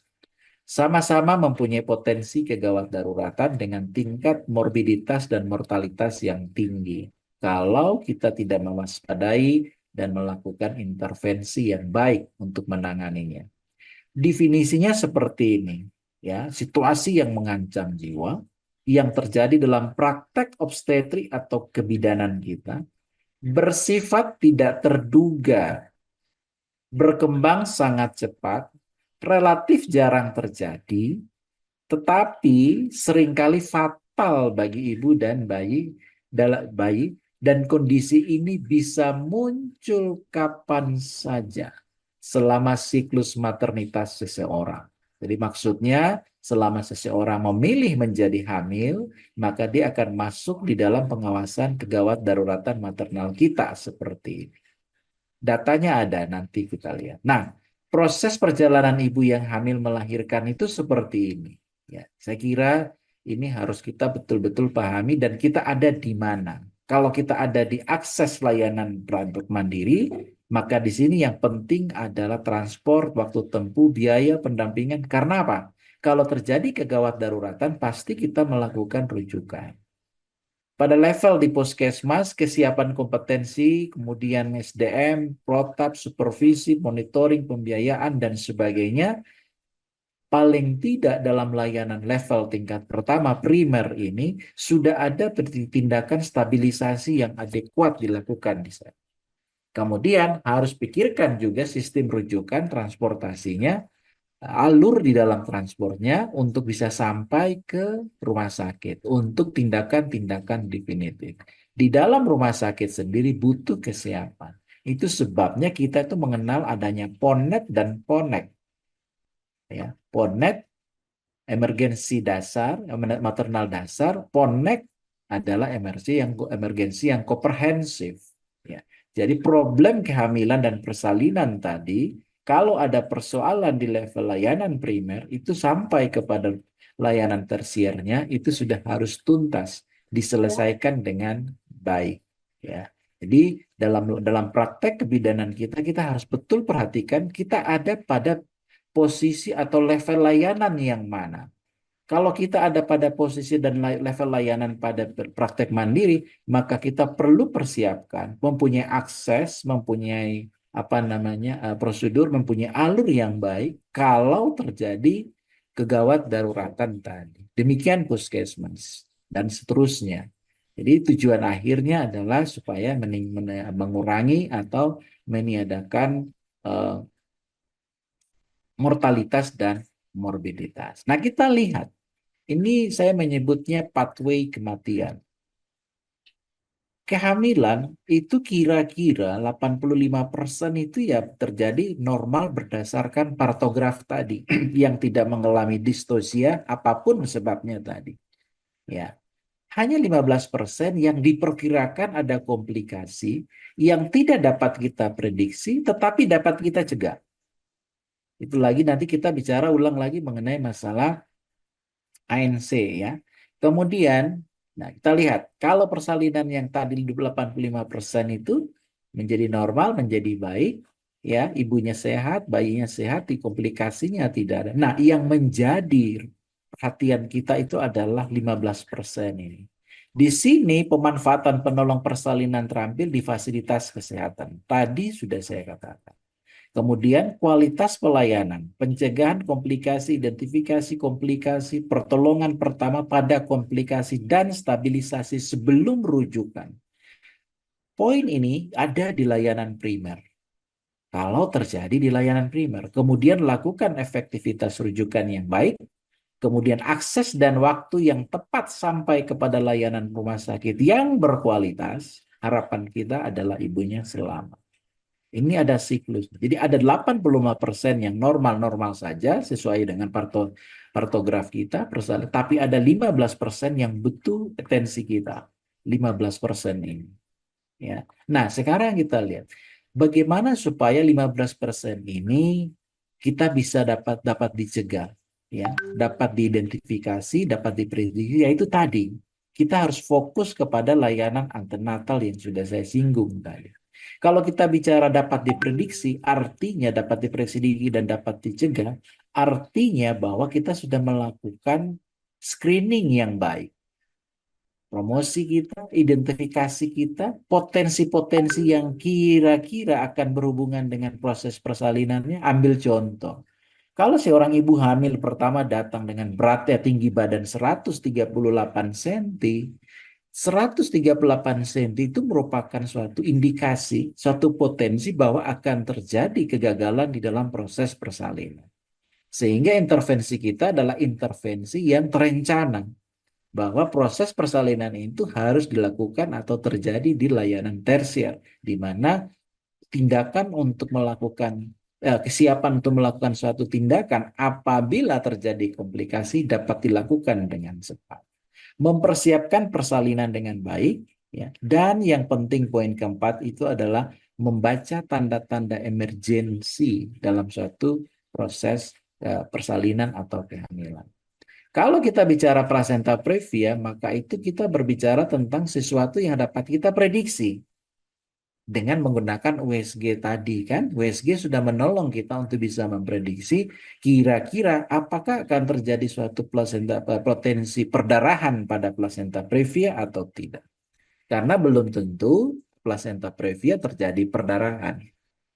Sama-sama mempunyai potensi kegawat daruratan dengan tingkat morbiditas dan mortalitas yang tinggi. Kalau kita tidak mewaspadai dan melakukan intervensi yang baik untuk menanganinya. Definisinya seperti ini, ya, situasi yang mengancam jiwa yang terjadi dalam praktek obstetri atau kebidanan kita bersifat tidak terduga, berkembang sangat cepat, relatif jarang terjadi, tetapi seringkali fatal bagi ibu dan bayi dan kondisi ini bisa muncul kapan saja selama siklus maternitas seseorang. Jadi maksudnya selama seseorang memilih menjadi hamil, maka dia akan masuk di dalam pengawasan kegawat daruratan maternal kita seperti ini. Datanya ada, nanti kita lihat. Nah, proses perjalanan ibu yang hamil melahirkan itu seperti ini. Ya, saya kira ini harus kita betul-betul pahami dan kita ada di mana. Kalau kita ada di akses layanan produk mandiri, maka di sini yang penting adalah transport, waktu tempuh, biaya pendampingan. Karena apa? Kalau terjadi kegawat daruratan, pasti kita melakukan rujukan. Pada level di puskesmas, kesiapan kompetensi, kemudian SDM, protap, supervisi, monitoring, pembiayaan, dan sebagainya, paling tidak dalam layanan level tingkat pertama primer ini, sudah ada tindakan stabilisasi yang adekuat dilakukan di sana. Kemudian harus pikirkan juga sistem rujukan transportasinya, alur di dalam transportnya untuk bisa sampai ke rumah sakit untuk tindakan-tindakan definitif. Di dalam rumah sakit sendiri butuh kesiapan. Itu sebabnya kita itu mengenal adanya PONET dan PONEK. Ya, PONET emergensi dasar, maternal dasar, PONEK adalah emergensi yang komprehensif. Ya. Jadi problem kehamilan dan persalinan tadi, kalau ada persoalan di level layanan primer, itu sampai kepada layanan tersiernya, itu sudah harus tuntas, diselesaikan dengan baik. Ya. Jadi dalam praktek kebidanan kita harus betul perhatikan kita ada pada posisi atau level layanan yang mana. Kalau kita ada pada posisi dan level layanan pada praktek mandiri, maka kita perlu persiapkan, mempunyai akses, mempunyai apa namanya prosedur, mempunyai alur yang baik kalau terjadi kegawat daruratan tadi. Demikian puskesmas dan seterusnya. Jadi tujuan akhirnya adalah supaya mengurangi atau meniadakan eh, mortalitas dan morbiditas. Nah, kita lihat ini saya menyebutnya pathway kematian. Kehamilan itu kira-kira 85% itu ya terjadi normal berdasarkan partograf tadi yang tidak mengalami distosia apapun sebabnya tadi. Ya, hanya 15% yang diperkirakan ada komplikasi yang tidak dapat kita prediksi tetapi dapat kita cegah. Itu lagi nanti kita bicara ulang lagi mengenai masalah ANC ya. Kemudian, nah kita lihat kalau persalinan yang tadi 85% itu menjadi normal, menjadi baik, ya ibunya sehat, bayinya sehat, di komplikasinya tidak ada. Nah, yang menjadi perhatian kita itu adalah 15% ini. Di sini pemanfaatan penolong persalinan terampil di fasilitas kesehatan. Tadi sudah saya katakan. Kemudian kualitas pelayanan, pencegahan komplikasi, identifikasi komplikasi, pertolongan pertama pada komplikasi, dan stabilisasi sebelum rujukan. Poin ini ada di layanan primer. Kalau terjadi di layanan primer, kemudian lakukan efektivitas rujukan yang baik, kemudian akses dan waktu yang tepat sampai kepada layanan rumah sakit yang berkualitas, harapan kita adalah ibunya selamat. Ini ada siklus. Jadi ada 85% yang normal-normal saja sesuai dengan partograf kita, tapi ada 15% yang betul tensi kita. 15% ini. Ya. Nah, sekarang kita lihat bagaimana supaya 15% ini kita bisa dapat dicegah, ya, dapat diidentifikasi, dapat diprediksi, yaitu tadi kita harus fokus kepada layanan antenatal yang sudah saya singgung tadi. Kalau kita bicara dapat diprediksi, artinya dapat diprediksi dini dan dapat dicegah, artinya bahwa kita sudah melakukan screening yang baik. Promosi kita, identifikasi kita, potensi-potensi yang kira-kira akan berhubungan dengan proses persalinannya, ambil contoh. Kalau seorang ibu hamil pertama datang dengan beratnya tinggi badan 138 cm, 138 cm itu merupakan suatu indikasi, suatu potensi bahwa akan terjadi kegagalan di dalam proses persalinan. Sehingga intervensi kita adalah intervensi yang terencana, bahwa proses persalinan itu harus dilakukan atau terjadi di layanan tersier, di mana tindakan untuk melakukan kesiapan untuk melakukan suatu tindakan apabila terjadi komplikasi dapat dilakukan dengan cepat. Mempersiapkan persalinan dengan baik, ya. Dan yang penting poin keempat itu adalah membaca tanda-tanda emergensi dalam suatu proses persalinan atau kehamilan. Kalau kita bicara placenta previa, maka itu kita berbicara tentang sesuatu yang dapat kita prediksi dengan menggunakan USG tadi kan. USG sudah menolong kita untuk bisa memprediksi kira-kira apakah akan terjadi suatu potensi perdarahan pada placenta previa atau tidak. Karena belum tentu placenta previa terjadi perdarahan.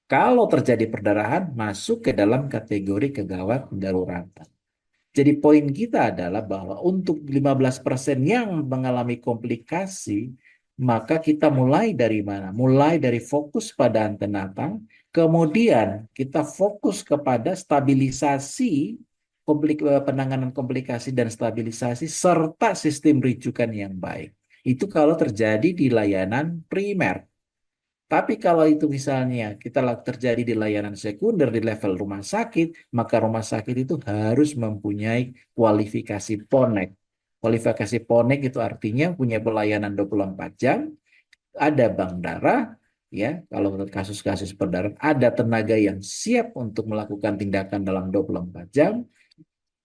Kalau terjadi perdarahan, masuk ke dalam kategori kegawat daruratan. Jadi poin kita adalah bahwa untuk 15% yang mengalami komplikasi, maka kita mulai dari mana? Mulai dari fokus pada antenatal, kemudian kita fokus kepada stabilisasi, penanganan komplikasi dan stabilisasi, serta sistem rujukan yang baik. Itu kalau terjadi di layanan primer. Tapi kalau itu misalnya kita terjadi di layanan sekunder di level rumah sakit, maka rumah sakit itu harus mempunyai kualifikasi PONEK. Kualifikasi PONEK itu artinya punya pelayanan 24 jam, ada bank darah, ya, kalau untuk kasus-kasus perdarahan, ada tenaga yang siap untuk melakukan tindakan dalam 24 jam,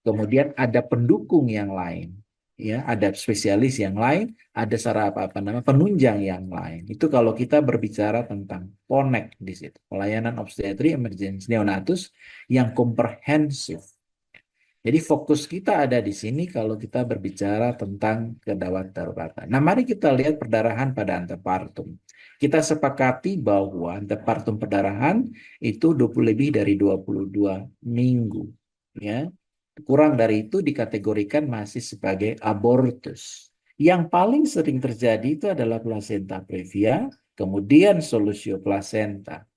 kemudian ada pendukung yang lain. ya, ada spesialis yang lain, ada apa namanya penunjang yang lain. Itu kalau kita berbicara tentang PONEK di situ, pelayanan obstetri emergency neonatus yang komprehensif. Jadi fokus kita ada di sini kalau kita berbicara tentang gawat daruratan. Nah, mari kita lihat perdarahan pada antepartum. Kita sepakati bahwa antepartum perdarahan itu 20 lebih dari 22 minggu. Ya. Kurang dari itu dikategorikan masih sebagai abortus. Yang paling sering terjadi itu adalah placenta previa, kemudian solusio placenta.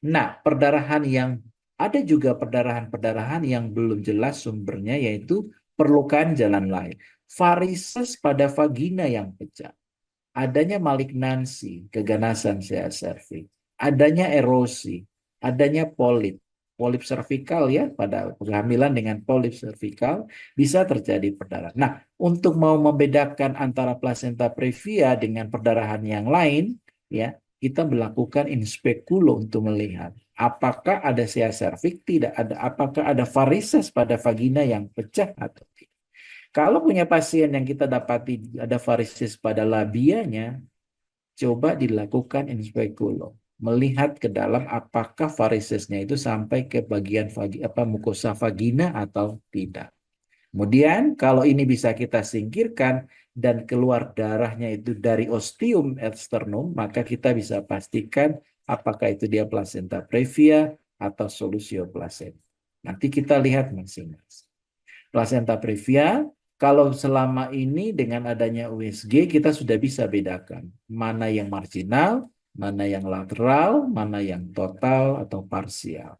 Nah, perdarahan yang ada juga perdarahan-perdarahan yang belum jelas sumbernya, yaitu perlukaan jalan lain. Varises pada vagina yang pecah, adanya malignansi, keganasan CSRV, adanya erosi, adanya polip, polip servikal ya, pada kehamilan dengan polip servikal bisa terjadi perdarahan. Nah, untuk mau membedakan antara plasenta previa dengan perdarahan yang lain, ya, kita melakukan inspekulo untuk melihat apakah ada sea serviks, tidak ada, apakah ada varises pada vagina yang pecah atau tidak. Kalau punya pasien yang kita dapati ada varises pada labianya, coba dilakukan inspekulo, melihat ke dalam apakah varisesnya itu sampai ke bagian mukosa vagina atau tidak. Kemudian kalau ini bisa kita singkirkan dan keluar darahnya itu dari ostium externum, maka kita bisa pastikan apakah itu dia placenta previa atau solusio placenta. Nanti kita lihat masing-masing. Placenta previa, kalau selama ini dengan adanya USG kita sudah bisa bedakan mana yang marginal, mana yang lateral, mana yang total atau parsial.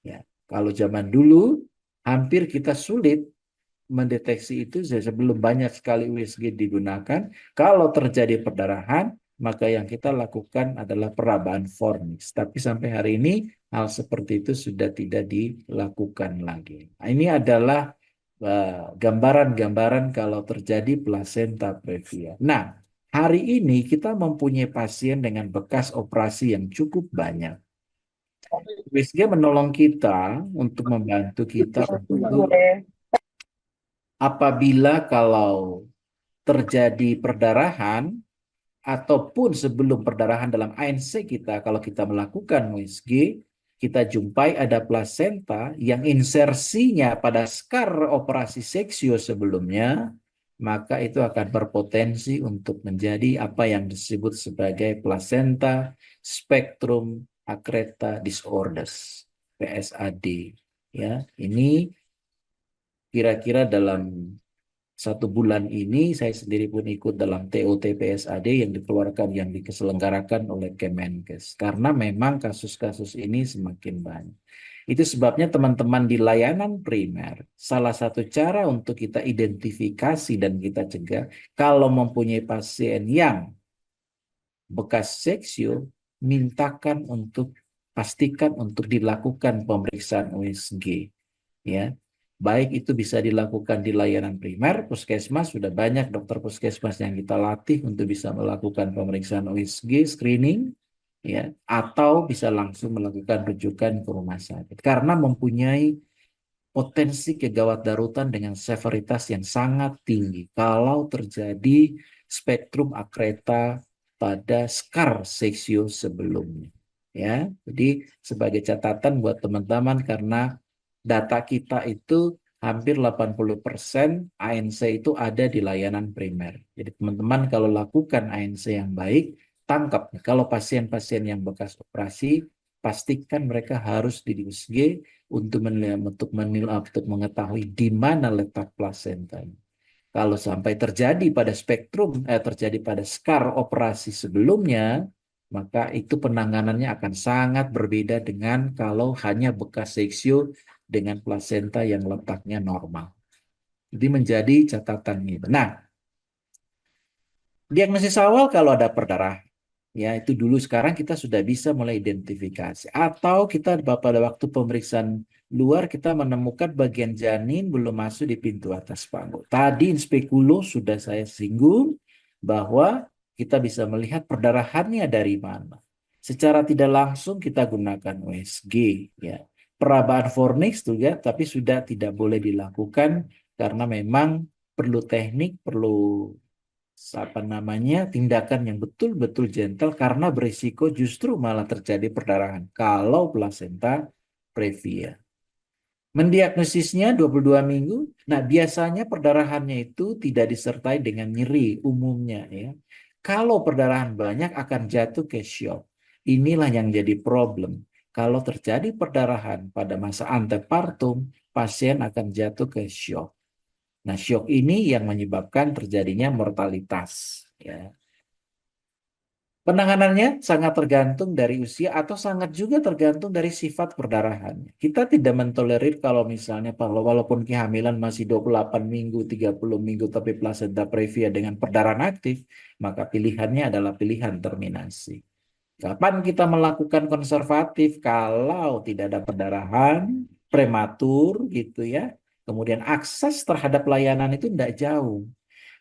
Ya, kalau zaman dulu hampir kita sulit mendeteksi itu sebelum banyak sekali USG digunakan. Kalau terjadi perdarahan, maka yang kita lakukan adalah perabaan fornix. Tapi sampai hari ini hal seperti itu sudah tidak dilakukan lagi. Nah, ini adalah gambaran-gambaran kalau terjadi placenta previa. Nah, hari ini kita mempunyai pasien dengan bekas operasi yang cukup banyak. USG menolong kita untuk membantu kita untuk apabila kalau terjadi perdarahan ataupun sebelum perdarahan dalam ANC kita, kalau kita melakukan USG, kita jumpai ada plasenta yang insersinya pada skar operasi seksio sebelumnya, maka itu akan berpotensi untuk menjadi apa yang disebut sebagai placenta spectrum accreta disorders, PSAD. Ya, ini kira-kira dalam 1 bulan ini saya sendiri pun ikut dalam TOT PSAD yang dikeluarkan, yang diselenggarakan oleh Kemenkes. Karena memang kasus-kasus ini semakin banyak. Itu sebabnya teman-teman di layanan primer, salah satu cara untuk kita identifikasi dan kita cegah, kalau mempunyai pasien yang bekas seksio, mintakan untuk pastikan untuk dilakukan pemeriksaan USG. Ya, baik itu bisa dilakukan di layanan primer, puskesmas, sudah banyak dokter puskesmas yang kita latih untuk bisa melakukan pemeriksaan USG, screening, ya, atau bisa langsung melakukan rujukan ke rumah sakit. Karena mempunyai potensi kegawat darutan dengan severitas yang sangat tinggi kalau terjadi spektrum akreta pada skar seksio sebelumnya. Ya, jadi sebagai catatan buat teman-teman, karena data kita itu hampir 80% ANC itu ada di layanan primer. Jadi teman-teman kalau lakukan ANC yang baik, tangkap. Kalau pasien-pasien yang bekas operasi, pastikan mereka harus di USG untuk mengetahui di mana letak plasentanya. Kalau sampai terjadi pada terjadi pada skar operasi sebelumnya, maka itu penanganannya akan sangat berbeda dengan kalau hanya bekas seksio dengan plasenta yang letaknya normal. Jadi menjadi catatan itu. Nah, diagnosis awal kalau ada perdarahan, ya itu dulu, sekarang kita sudah bisa mulai identifikasi. Atau kita pada waktu pemeriksaan luar kita menemukan bagian janin belum masuk di pintu atas panggul. Tadi in spekulo sudah saya singgung bahwa kita bisa melihat perdarahannya dari mana. Secara tidak langsung kita gunakan USG, ya. Perabaan fornix juga, tapi sudah tidak boleh dilakukan karena memang perlu teknik, perlu tindakan yang betul-betul gentle karena berisiko justru malah terjadi perdarahan kalau plasenta previa. Mendiagnosisnya 22 minggu. Nah, biasanya perdarahannya itu tidak disertai dengan nyeri umumnya ya. Kalau perdarahan banyak akan jatuh ke shock. Inilah yang jadi problem. Kalau terjadi perdarahan pada masa antepartum, pasien akan jatuh ke shock. Nah, shock ini yang menyebabkan terjadinya mortalitas ya. Penanganannya sangat tergantung dari usia atau sangat juga tergantung dari sifat perdarahannya. Kita tidak mentolerir kalau misalnya walaupun kehamilan masih 28 minggu, 30 minggu tapi plasenta previa dengan perdarahan aktif, maka pilihannya adalah pilihan terminasi. Kapan kita melakukan konservatif? Kalau tidak ada perdarahan, prematur gitu ya. Kemudian akses terhadap layanan itu tidak jauh.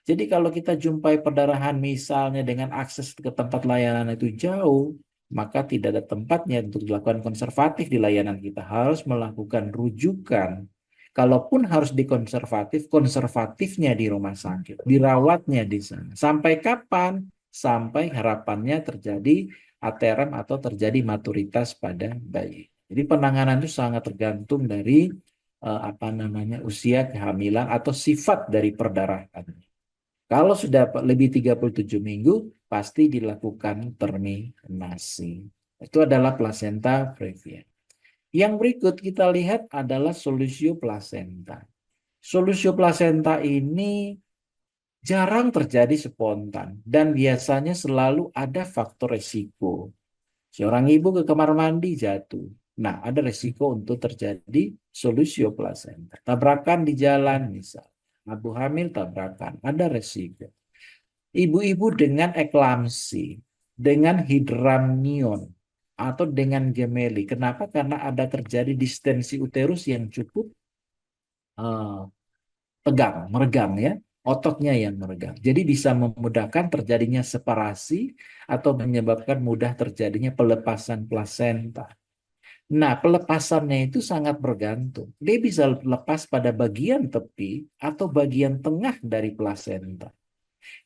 Jadi kalau kita jumpai perdarahan misalnya dengan akses ke tempat layanan itu jauh, maka tidak ada tempatnya untuk dilakukan konservatif di layanan kita. Harus melakukan rujukan. Kalaupun harus dikonservatif, konservatifnya di rumah sakit, dirawatnya di sana. Sampai kapan? Sampai harapannya terjadi ateram atau terjadi maturitas pada bayi. Jadi penanganan itu sangat tergantung dari usia kehamilan atau sifat dari perdarahan. Kalau sudah lebih 37 minggu, pasti dilakukan terminasi. Itu adalah plasenta previa. Yang berikut kita lihat adalah solusio plasenta. Solusio plasenta ini jarang terjadi spontan dan biasanya selalu ada faktor resiko. Seorang ibu ke kamar mandi jatuh. Nah, ada resiko untuk terjadi solusio plasenta. Tabrakan di jalan misal. Ibu hamil tabrakan, ada resiko. Ibu-ibu dengan eklamsi, dengan hidramnion, atau dengan gemeli. Kenapa? Karena ada terjadi distensi uterus yang cukup uh, tegang, meregang ya. Ototnya yang meregang. Jadi bisa memudahkan terjadinya separasi atau menyebabkan mudah terjadinya pelepasan plasenta. Nah, pelepasannya itu sangat bergantung. Dia bisa lepas pada bagian tepi atau bagian tengah dari plasenta.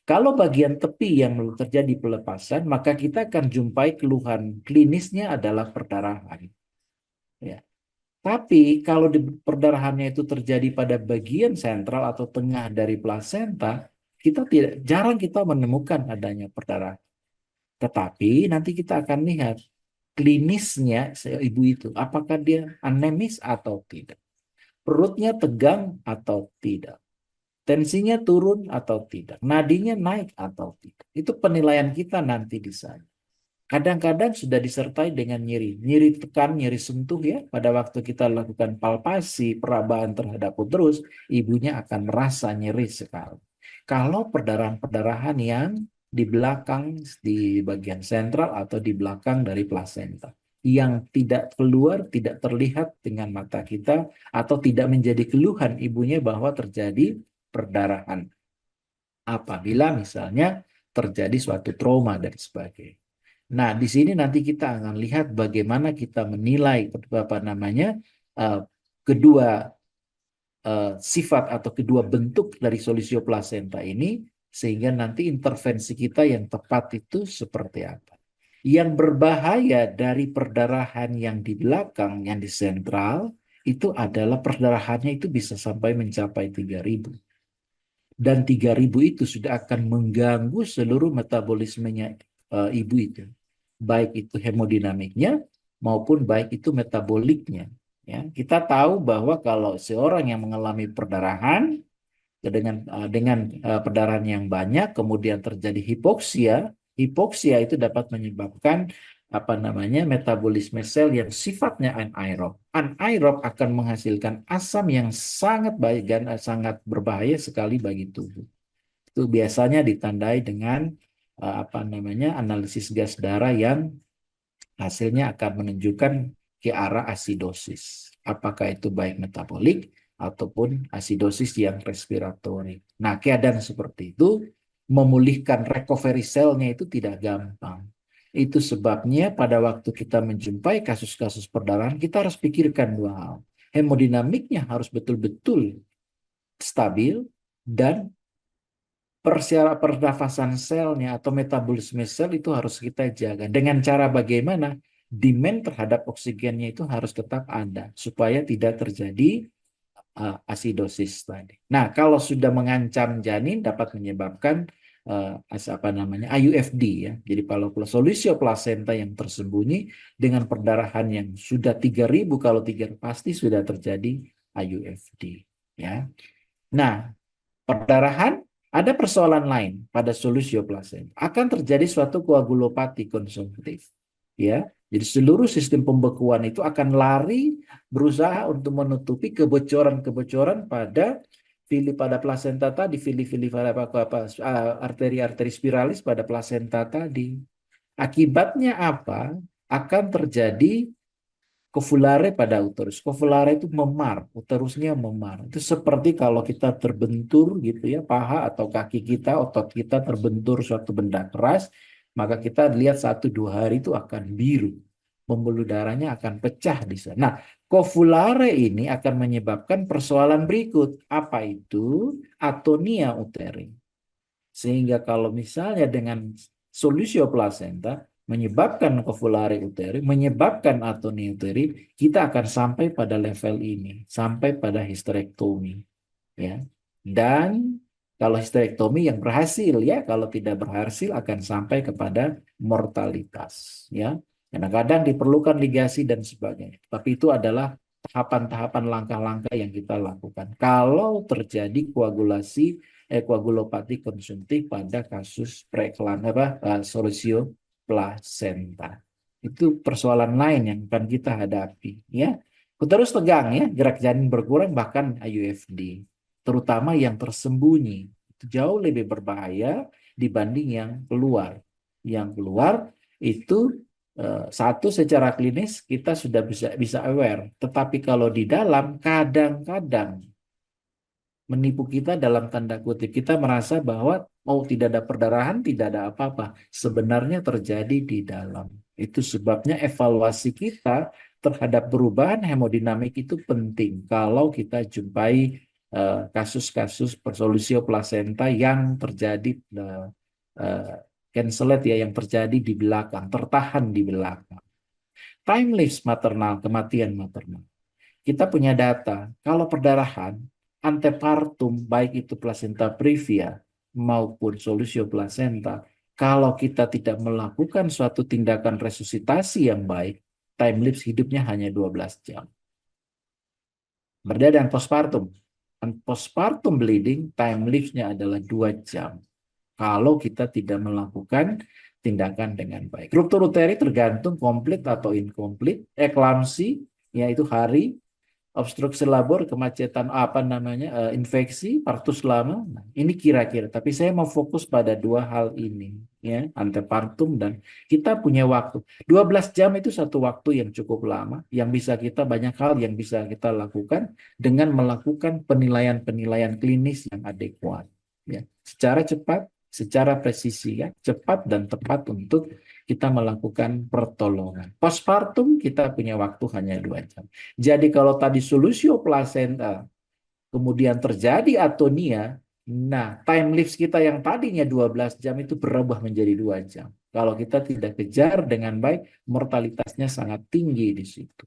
Kalau bagian tepi yang terjadi pelepasan, maka kita akan jumpai keluhan klinisnya adalah perdarahan. Ya. Tapi kalau perdarahannya itu terjadi pada bagian sentral atau tengah dari plasenta, jarang kita menemukan adanya perdarahan. Tetapi nanti kita akan lihat klinisnya ibu itu, apakah dia anemis atau tidak, perutnya tegang atau tidak, tensinya turun atau tidak, nadinya naik atau tidak. Itu penilaian kita nanti di sana. Kadang-kadang sudah disertai dengan nyeri, nyeri tekan, nyeri sentuh ya. Pada waktu kita lakukan palpasi, perabaan terhadap uterus, ibunya akan merasa nyeri sekali. Kalau perdarahan-perdarahan yang di belakang, di bagian sentral atau di belakang dari plasenta, yang tidak keluar, tidak terlihat dengan mata kita, atau tidak menjadi keluhan ibunya bahwa terjadi perdarahan. Apabila misalnya terjadi suatu trauma dan sebagainya. Nah, di sini nanti kita akan lihat bagaimana kita menilai eh, kedua sifat atau kedua bentuk dari solusio plasenta ini sehingga nanti intervensi kita yang tepat itu seperti apa. Yang berbahaya dari perdarahan yang di belakang, yang di sentral, itu adalah perdarahannya itu bisa sampai mencapai 3.000. Dan 3.000 itu sudah akan mengganggu seluruh metabolismenya ibu itu. Baik itu hemodinamiknya maupun baik itu metaboliknya. Ya, kita tahu bahwa kalau seorang yang mengalami perdarahan dengan perdarahan yang banyak kemudian terjadi hipoksia, hipoksia itu dapat menyebabkan metabolisme sel yang sifatnya anaerob. Anaerob akan menghasilkan asam yang sangat baik dan sangat berbahaya sekali bagi tubuh. Itu biasanya ditandai dengan analisis gas darah yang hasilnya akan menunjukkan ke arah asidosis. Apakah itu baik metabolik ataupun asidosis yang respiratori. Nah, keadaan seperti itu memulihkan recovery selnya itu tidak gampang. Itu sebabnya pada waktu kita menjumpai kasus-kasus perdarahan, kita harus pikirkan dua hal. Hemodinamiknya harus betul-betul stabil, dan pernafasan selnya atau metabolisme sel itu harus kita jaga. Dengan cara bagaimana? Demand terhadap oksigennya itu harus tetap ada supaya tidak terjadi asidosis tadi. Nah, kalau sudah mengancam janin dapat menyebabkan apa namanya IUFD ya. Jadi kalau solusio plasenta yang tersembunyi dengan perdarahan yang sudah 3.000 kalau 3 pasti sudah terjadi IUFD ya. Nah, perdarahan ada persoalan lain pada solusio plasenta. Akan terjadi suatu koagulopati konsumtif ya. Jadi seluruh sistem pembekuan itu akan lari berusaha untuk menutupi kebocoran-kebocoran pada pada plasenta tadi, fili-fili pada arteri-arteri spiralis pada plasenta tadi. Akibatnya apa? Akan terjadi kovulare pada uterus. Kovulare itu memar, uterusnya memar. Itu seperti kalau kita terbentur gitu ya, paha atau kaki kita, otot kita terbentur suatu benda keras, maka kita lihat 1-2 hari itu akan biru. Pembuluh darahnya akan pecah di sana. Nah, kovulare ini akan menyebabkan persoalan berikut. Apa itu? Atonia uteri. Sehingga kalau misalnya dengan solusio plasenta menyebabkan kovulare uteri, menyebabkan atonia uteri, kita akan sampai pada level ini, sampai pada histerektomi, ya. Dan kalau histerektomi yang berhasil ya, kalau tidak berhasil akan sampai kepada mortalitas, ya. Kadang-kadang diperlukan ligasi dan sebagainya. Tapi itu adalah tahapan-tahapan langkah-langkah yang kita lakukan. Kalau terjadi koagulopati konsumtif pada kasus solusio plasenta. Itu persoalan lain yang akan kita hadapi, ya. Terus tegang ya, gerak janin berkurang bahkan IUFD, terutama yang tersembunyi. Itu jauh lebih berbahaya dibanding yang keluar. Yang keluar itu satu secara klinis kita sudah bisa aware, tetapi kalau di dalam kadang-kadang menipu kita dalam tanda kutip. Kita merasa bahwa tidak ada perdarahan, tidak ada apa-apa. Sebenarnya terjadi di dalam. Itu sebabnya evaluasi kita terhadap perubahan hemodinamik itu penting. Kalau kita jumpai kasus-kasus persolusio plasenta yang terjadi canceled ya, yang terjadi di belakang, tertahan di belakang. Time lapse maternal, kematian maternal. Kita punya data, kalau perdarahan, antepartum, baik itu placenta previa maupun solusio plasenta, kalau kita tidak melakukan suatu tindakan resusitasi yang baik, time lapse hidupnya hanya 12 jam. Berbeda dengan postpartum. Postpartum bleeding, time lapse-nya adalah 2 jam. Kalau kita tidak melakukan tindakan dengan baik. Ruptur uteri tergantung komplit atau incomplete. Eklamsi, yaitu hari. Obstruksi labor, kemacetan apa namanya, infeksi, partus lama. Nah, ini kira-kira. Tapi saya mau fokus pada 2 hal ini, ya, antepartum dan kita punya waktu. 12 jam itu satu waktu yang cukup lama, yang bisa kita banyak hal yang bisa kita lakukan dengan melakukan penilaian-penilaian klinis yang adekuat, ya, secara cepat, secara presisi, ya, cepat dan tepat untuk kita melakukan pertolongan. Postpartum kita punya waktu hanya 2 jam. Jadi kalau tadi solusio plasenta kemudian terjadi atonia, nah time lapse kita yang tadinya 12 jam itu berubah menjadi 2 jam. Kalau kita tidak kejar dengan baik, mortalitasnya sangat tinggi di situ.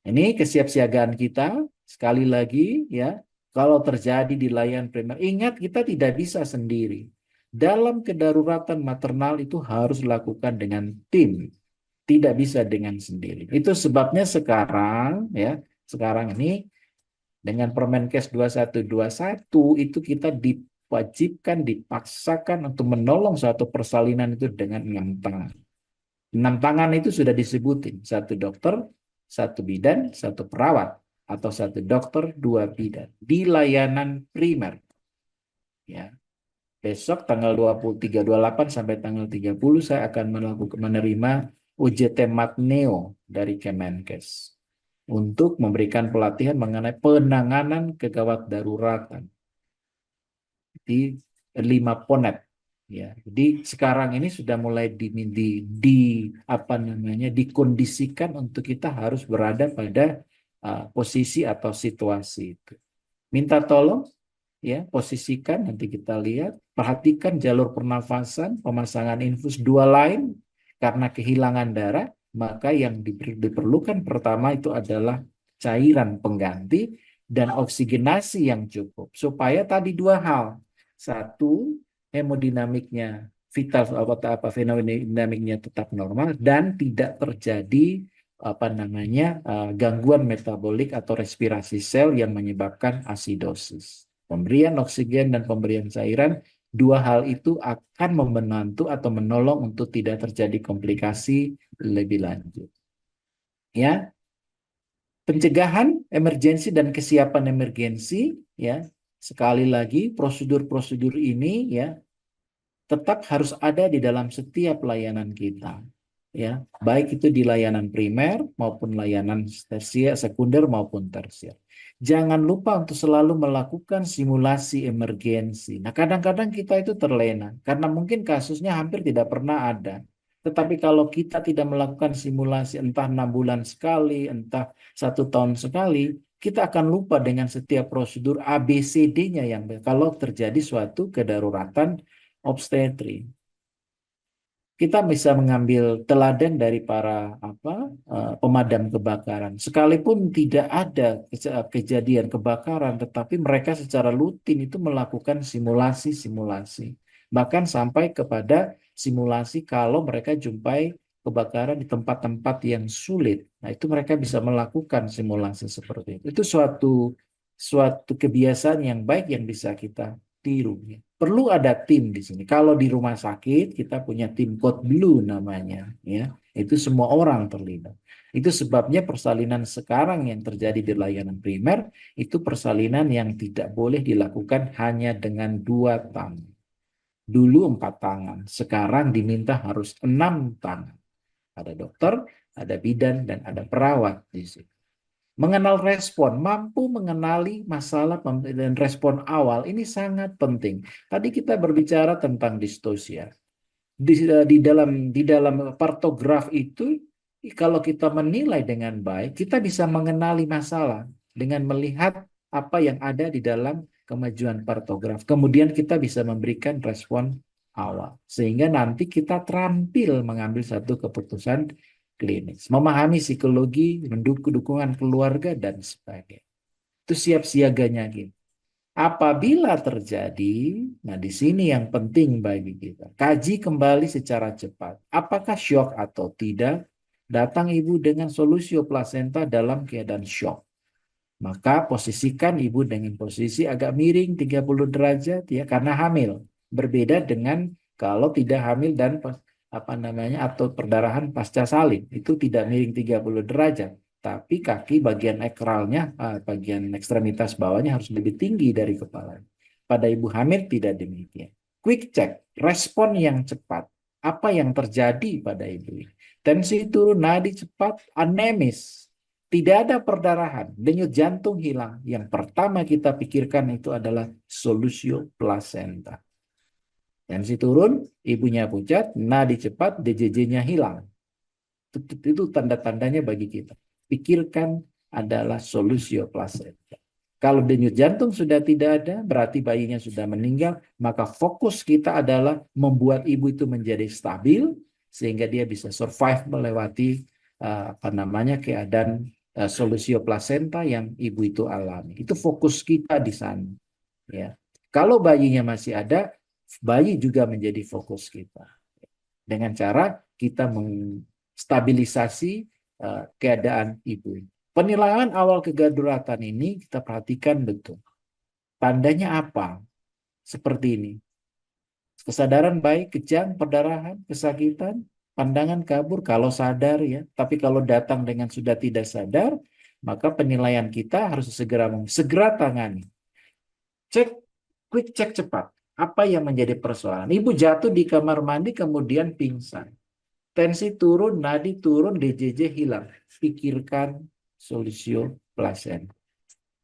Ini kesiapsiagaan kita, sekali lagi ya, kalau terjadi di layanan primer, ingat kita tidak bisa sendiri. Dalam kedaruratan maternal itu harus dilakukan dengan tim, tidak bisa dengan sendiri. Itu sebabnya sekarang ya, sekarang ini dengan Permenkes 2121 itu kita diwajibkan, dipaksakan untuk menolong suatu persalinan itu dengan 6 tangan. 6 tangan itu sudah disebutin, 1 dokter, 1 bidan, 1 perawat, atau 1 dokter, 2 bidan di layanan primer. Ya. Besok tanggal 23, 28 sampai tanggal 30 saya akan menerima UJT Matneo dari Kemenkes untuk memberikan pelatihan mengenai penanganan kegawat daruratan di 5 ponet. Ya, jadi sekarang ini sudah mulai apa namanya dikondisikan untuk kita harus berada pada posisi atau situasi itu. Minta tolong ya, posisikan nanti kita lihat, perhatikan jalur pernafasan, pemasangan infus dua line karena kehilangan darah, maka yang diperlukan pertama itu adalah cairan pengganti dan oksigenasi yang cukup supaya tadi dua hal. Satu, hemodinamiknya vital apa hemodinamiknya tetap normal dan tidak terjadi gangguan metabolik atau respirasi sel yang menyebabkan asidosis. Pemberian oksigen dan pemberian cairan, dua hal itu akan membantu atau menolong untuk tidak terjadi komplikasi lebih lanjut. Ya, pencegahan emergensi dan kesiapan emergensi, ya. Sekali lagi, prosedur-prosedur ini ya tetap harus ada di dalam setiap layanan kita. Ya, baik itu di layanan primer maupun layanan tersier, sekunder maupun tersier. Jangan lupa untuk selalu melakukan simulasi emergensi. Nah, kadang-kadang kita itu terlena karena mungkin kasusnya hampir tidak pernah ada. Tetapi kalau kita tidak melakukan simulasi entah 6 bulan sekali, entah 1 tahun sekali, kita akan lupa dengan setiap prosedur ABCD-nya yang kalau terjadi suatu kedaruratan obstetri. Kita bisa mengambil teladan dari para pemadam kebakaran. Sekalipun tidak ada kejadian kebakaran, tetapi mereka secara rutin itu melakukan simulasi-simulasi. Bahkan sampai kepada simulasi kalau mereka jumpai kebakaran di tempat-tempat yang sulit. Nah, itu mereka bisa melakukan simulasi seperti itu. Itu suatu kebiasaan yang baik yang bisa kita tiru. Ya. Perlu ada tim di sini. Kalau di rumah sakit kita punya tim code blue namanya, ya. Itu semua orang terlibat. Itu sebabnya persalinan sekarang yang terjadi di layanan primer itu persalinan yang tidak boleh dilakukan hanya dengan 2 tangan. Dulu 4 tangan, sekarang diminta harus 6 tangan. Ada dokter, ada bidan, dan ada perawat di sini. Mengenal respon, mampu mengenali masalah dan respon awal, ini sangat penting. Tadi kita berbicara tentang distosia. Di dalam partograf itu, kalau kita menilai dengan baik, kita bisa mengenali masalah dengan melihat apa yang ada di dalam kemajuan partograf. Kemudian kita bisa memberikan respon awal. Sehingga nanti kita terampil mengambil satu keputusan klinis, memahami psikologi, mendukung dukungan keluarga dan sebagainya. Itu siap siaganya gitu. Apabila terjadi, nah di sini yang penting bagi kita, kaji kembali secara cepat. Apakah syok atau tidak? Datang ibu dengan solusio plasenta dalam keadaan syok. Maka posisikan ibu dengan posisi agak miring 30 derajat ya karena hamil. Berbeda dengan kalau tidak hamil dan atau perdarahan pasca salin itu tidak miring 30 derajat, tapi kaki bagian ekralnya, bagian ekstremitas bawahnya harus lebih tinggi dari kepala. Pada ibu hamil tidak demikian. Quick check, respon yang cepat. Apa yang terjadi pada ibu? Tensi turun, nadi cepat, anemis. Tidak ada perdarahan, denyut jantung hilang. Yang pertama kita pikirkan itu adalah solusio plasenta. Tensi turun, ibunya pucat, nadi cepat, DJJ-nya hilang. Itu tanda-tandanya bagi kita. Pikirkan adalah solusio plasenta. Kalau denyut jantung sudah tidak ada, berarti bayinya sudah meninggal, maka fokus kita adalah membuat ibu itu menjadi stabil, sehingga dia bisa survive melewati keadaan solusio plasenta yang ibu itu alami. Itu fokus kita di sana. Ya. Kalau bayinya masih ada, bayi juga menjadi fokus kita. Dengan cara kita menstabilisasi keadaan ibu. Penilaian awal kedaruratan ini kita perhatikan betul. Tandanya apa? Seperti ini. Kesadaran baik, kejang, perdarahan, kesakitan, pandangan kabur kalau sadar ya. Tapi kalau datang dengan sudah tidak sadar, maka penilaian kita harus segera tangani. Cek, quick cek cepat. Apa yang menjadi persoalan? Ibu jatuh di kamar mandi kemudian pingsan. Tensi turun, nadi turun, DJJ hilang. Pikirkan solusio plasenta.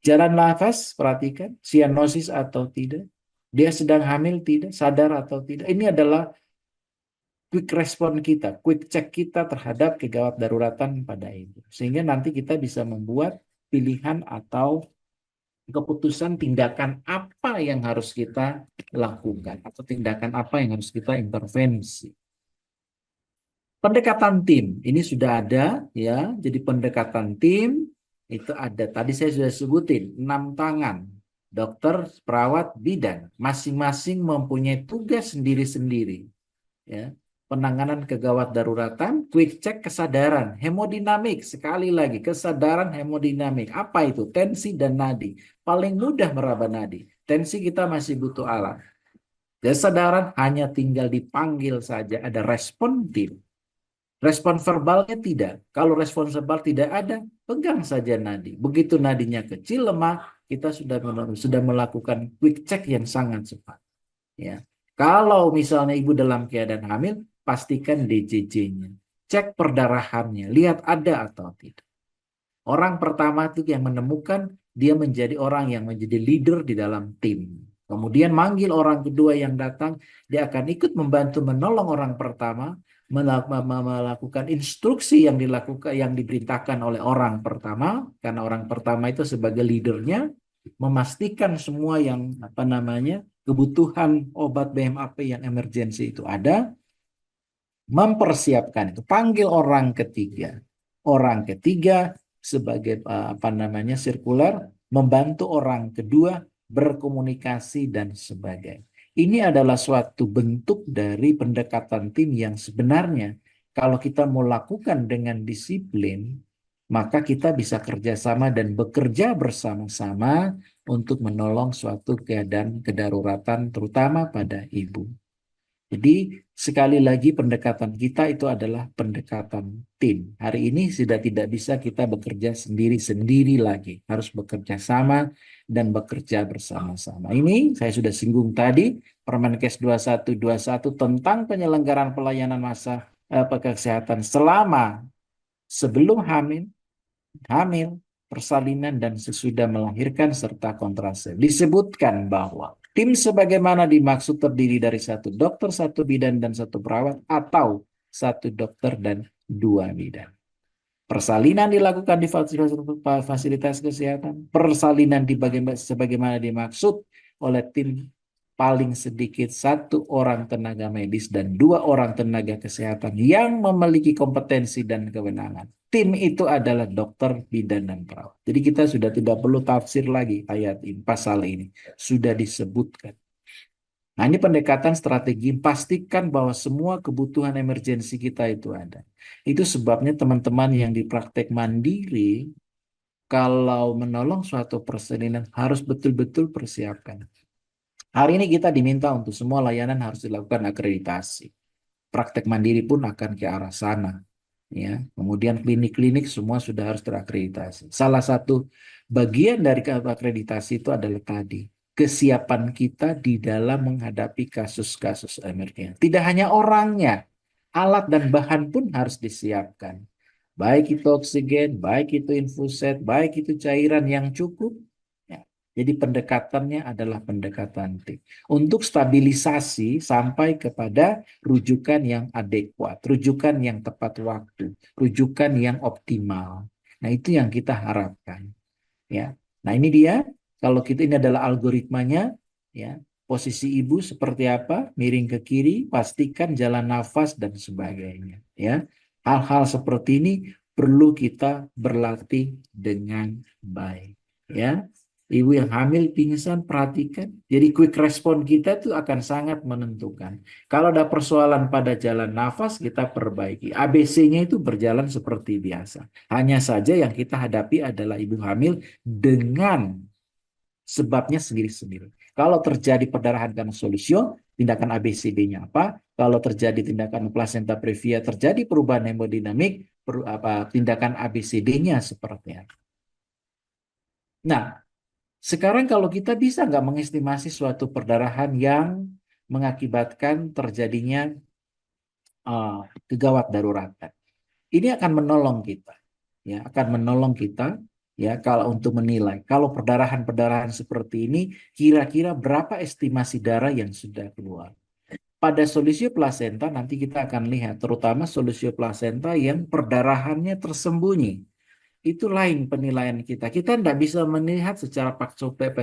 Jalan nafas, perhatikan. Sianosis atau tidak. Dia sedang hamil tidak, sadar atau tidak. Ini adalah quick respon kita, quick check kita terhadap kegawat daruratan pada ibu. Sehingga nanti kita bisa membuat pilihan atau keputusan tindakan apa apa yang harus kita lakukan atau tindakan apa yang harus kita intervensi. Pendekatan tim ini sudah ada ya. Jadi pendekatan tim itu ada. Tadi saya sudah sebutin 6 tangan. Dokter, perawat, bidan masing-masing mempunyai tugas sendiri-sendiri ya. Penanganan kegawat daruratan, quick check kesadaran, hemodinamik, sekali lagi kesadaran hemodinamik. Apa itu? Tensi dan nadi. Paling mudah meraba nadi. Tensi kita masih butuh alat. Kesadaran hanya tinggal dipanggil saja, ada respon tim. Respon verbalnya tidak. Kalau respon verbal tidak ada, pegang saja nadi. Begitu nadinya kecil, lemah, kita sudah melakukan quick check yang sangat cepat. Ya. Kalau misalnya ibu dalam keadaan hamil, pastikan DJJ-nya. Cek perdarahannya, lihat ada atau tidak. Orang pertama itu yang menemukan, dia menjadi orang yang menjadi leader di dalam tim. Kemudian manggil orang kedua yang datang, dia akan ikut membantu menolong orang pertama, melakukan instruksi yang dilakukan, yang diperintahkan oleh orang pertama, karena orang pertama itu sebagai leadernya, memastikan semua yang kebutuhan obat BMAP yang emergensi itu ada, mempersiapkan itu, panggil orang ketiga. Orang ketiga sebagai sirkular, membantu orang kedua berkomunikasi dan sebagainya. Ini adalah suatu bentuk dari pendekatan tim yang sebenarnya kalau kita mau lakukan dengan disiplin, maka kita bisa kerjasama dan bekerja bersama-sama untuk menolong suatu keadaan kedaruratan terutama pada ibu. Jadi sekali lagi pendekatan kita itu adalah pendekatan tim. Hari ini sudah tidak bisa kita bekerja sendiri-sendiri lagi. Harus bekerja sama dan bekerja bersama-sama. Ini saya sudah singgung tadi, Permenkes 2121 tentang penyelenggaraan pelayanan masa kesehatan selama sebelum hamil, persalinan, dan sesudah melahirkan serta kontrasepsi. Disebutkan bahwa tim sebagaimana dimaksud terdiri dari 1 dokter, 1 bidan, dan 1 perawat, atau 1 dokter dan 2 bidan. Persalinan dilakukan di fasilitas kesehatan. Persalinan sebagaimana dimaksud oleh tim paling sedikit 1 orang tenaga medis dan 2 orang tenaga kesehatan yang memiliki kompetensi dan kewenangan. Tim itu adalah dokter, bidan, dan perawat. Jadi kita sudah tidak perlu tafsir lagi ayat ini, pasal ini. Sudah disebutkan. Nah, ini pendekatan strategi, pastikan bahwa semua kebutuhan emergensi kita itu ada. Itu sebabnya teman-teman yang di praktek mandiri, kalau menolong suatu persalinan harus betul-betul persiapkan. Hari ini kita diminta untuk semua layanan harus dilakukan akreditasi. Praktek mandiri pun akan ke arah sana. Ya, kemudian klinik-klinik semua sudah harus terakreditasi. Salah satu bagian dari akreditasi itu adalah tadi kesiapan kita di dalam menghadapi kasus-kasus emergensi. Tidak hanya orangnya, alat dan bahan pun harus disiapkan. Baik itu oksigen, baik itu infuset, baik itu cairan yang cukup. Ya, jadi pendekatannya adalah pendekatan tim. Untuk stabilisasi sampai kepada rujukan yang adekuat, rujukan yang tepat waktu, rujukan yang optimal. Nah, itu yang kita harapkan. Ya. Nah, ini dia. Kalau kita ini adalah algoritmanya, ya. Posisi ibu seperti apa? Miring ke kiri, pastikan jalan nafas dan sebagainya, ya. Hal-hal seperti ini perlu kita berlatih dengan baik, ya. Ibu yang hamil pingsan, perhatikan. Jadi quick respon kita itu akan sangat menentukan. Kalau ada persoalan pada jalan nafas, kita perbaiki. ABC-nya itu berjalan seperti biasa. Hanya saja yang kita hadapi adalah ibu hamil dengan sebabnya sendiri-sendiri. Kalau terjadi perdarahan karena solusio, tindakan ABCD-nya apa? Kalau terjadi tindakan plasenta previa, terjadi perubahan hemodinamik, tindakan ABCD-nya seperti apa? Nah, sekarang kalau kita bisa nggak mengestimasi suatu perdarahan yang mengakibatkan terjadinya kegawat daruratan. Ini akan menolong kita, ya, akan menolong kita, ya, kalau untuk menilai kalau perdarahan-perdarahan seperti ini kira-kira berapa estimasi darah yang sudah keluar. Pada solusio plasenta nanti kita akan lihat, terutama solusio plasenta yang perdarahannya tersembunyi. itu lain penilaian kita. Kita tidak bisa melihat secara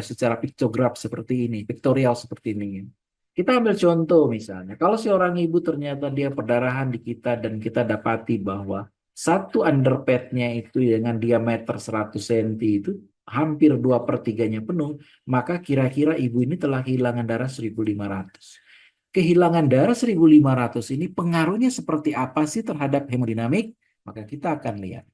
secara piktograf seperti ini, piktorial seperti ini. Kita ambil contoh misalnya, kalau seorang ibu ternyata dia perdarahan di kita dan kita dapati bahwa satu underpadnya itu dengan diameter 100 cm itu hampir 2/3-nya penuh, maka kira-kira ibu ini telah kehilangan darah 1.500. Kehilangan darah 1.500 ini pengaruhnya seperti apa sih terhadap hemodinamik? Maka kita akan lihat.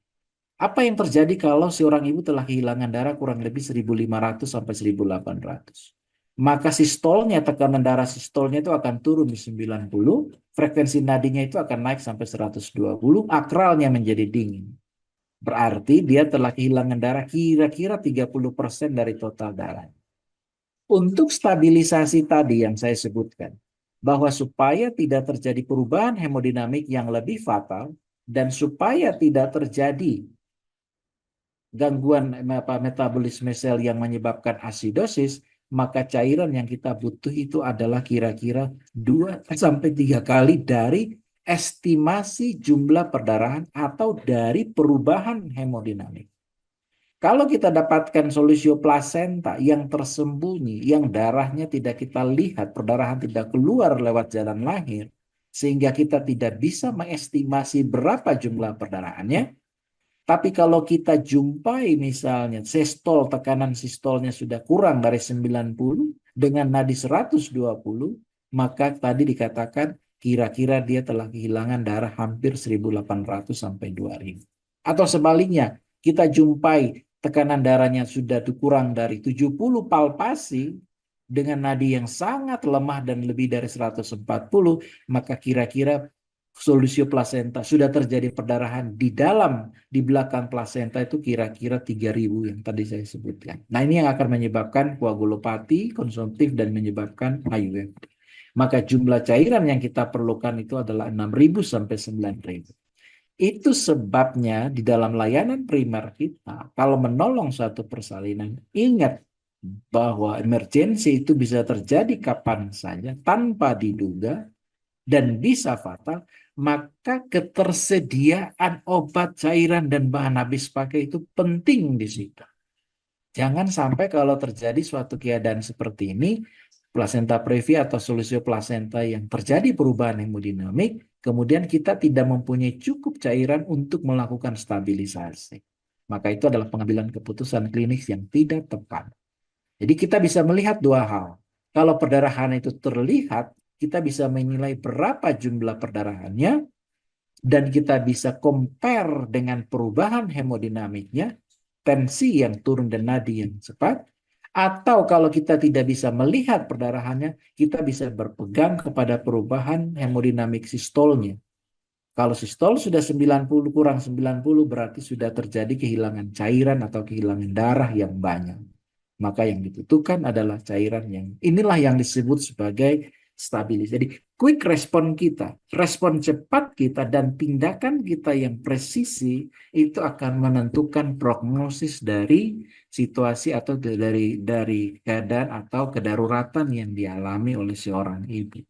Apa yang terjadi kalau seorang ibu telah kehilangan darah kurang lebih 1.500 sampai 1.800? Maka sistolnya, tekanan darah sistolnya itu akan turun di 90, frekuensi nadinya itu akan naik sampai 120, akralnya menjadi dingin. Berarti dia telah kehilangan darah kira-kira 30% dari total darah. Untuk stabilisasi tadi yang saya sebutkan, bahwa supaya tidak terjadi perubahan hemodinamik yang lebih fatal, dan supaya tidak terjadi gangguan metabolisme sel yang menyebabkan asidosis, maka cairan yang kita butuh itu adalah kira-kira 2-3 kali dari estimasi jumlah perdarahan atau dari perubahan hemodinamik. Kalau kita dapatkan solusio plasenta yang tersembunyi, yang darahnya tidak kita lihat, perdarahan tidak keluar lewat jalan lahir, sehingga kita tidak bisa mengestimasi berapa jumlah perdarahannya. Tapi kalau kita jumpai misalnya sistol, tekanan sistolnya sudah kurang dari 90 dengan nadi 120, maka tadi dikatakan kira-kira dia telah kehilangan darah hampir 1.800 sampai 2.000. Atau sebaliknya, kita jumpai tekanan darahnya sudah kurang dari 70 palpasi dengan nadi yang sangat lemah dan lebih dari 140, maka kira-kira solusio plasenta sudah terjadi perdarahan di belakang plasenta itu kira-kira 3.000 yang tadi saya sebutkan. Nah, ini yang akan menyebabkan koagulopati konsumtif dan menyebabkan IUFD. Maka jumlah cairan yang kita perlukan itu adalah 6.000 sampai 9.000. Itu sebabnya di dalam layanan primer kita, kalau menolong suatu persalinan, ingat bahwa emergensi itu bisa terjadi kapan saja tanpa diduga dan bisa fatal, maka ketersediaan obat, cairan, dan bahan habis pakai itu penting di situ. Jangan sampai kalau terjadi suatu keadaan seperti ini, plasenta previ atau solusio plasenta yang terjadi perubahan hemodinamik, kemudian kita tidak mempunyai cukup cairan untuk melakukan stabilisasi. Maka itu adalah pengambilan keputusan klinis yang tidak tepat. Jadi kita bisa melihat dua hal. Kalau perdarahan itu terlihat, kita bisa menilai berapa jumlah perdarahannya, dan kita bisa compare dengan perubahan hemodinamiknya, tensi yang turun dan nadi yang cepat. Atau kalau kita tidak bisa melihat perdarahannya, kita bisa berpegang kepada perubahan hemodinamik sistolnya. Kalau sistol sudah 90 kurang 90 berarti sudah terjadi kehilangan cairan atau kehilangan darah yang banyak. Maka yang dibutuhkan adalah cairan inilah yang disebut sebagai stabilis. Jadi quick respon kita, respon cepat kita dan tindakan kita yang presisi itu akan menentukan prognosis dari situasi atau dari keadaan atau kedaruratan yang dialami oleh seorang ibu.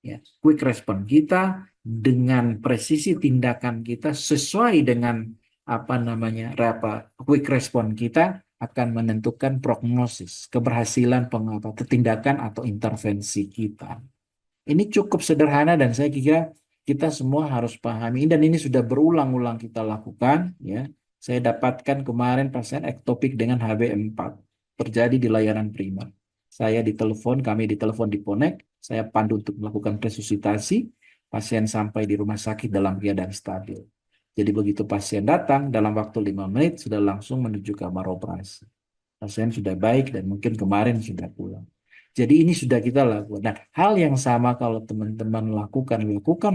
Ya, quick respon kita dengan presisi tindakan kita sesuai dengan quick respon kita akan menentukan prognosis keberhasilan tindakan atau intervensi kita. Ini cukup sederhana dan saya kira kita semua harus pahami dan ini sudah berulang-ulang kita lakukan ya. Saya dapatkan kemarin pasien ektopik dengan HB4 terjadi di layanan primer. Kami ditelepon di Ponek, saya pandu untuk melakukan resusitasi, pasien sampai di rumah sakit dalam keadaan stabil. Jadi begitu pasien datang, dalam waktu 5 menit sudah langsung menuju kamar operasi. Pasien sudah baik dan mungkin kemarin sudah pulang. Jadi ini sudah kita lakukan. Nah, hal yang sama kalau teman-teman lakukan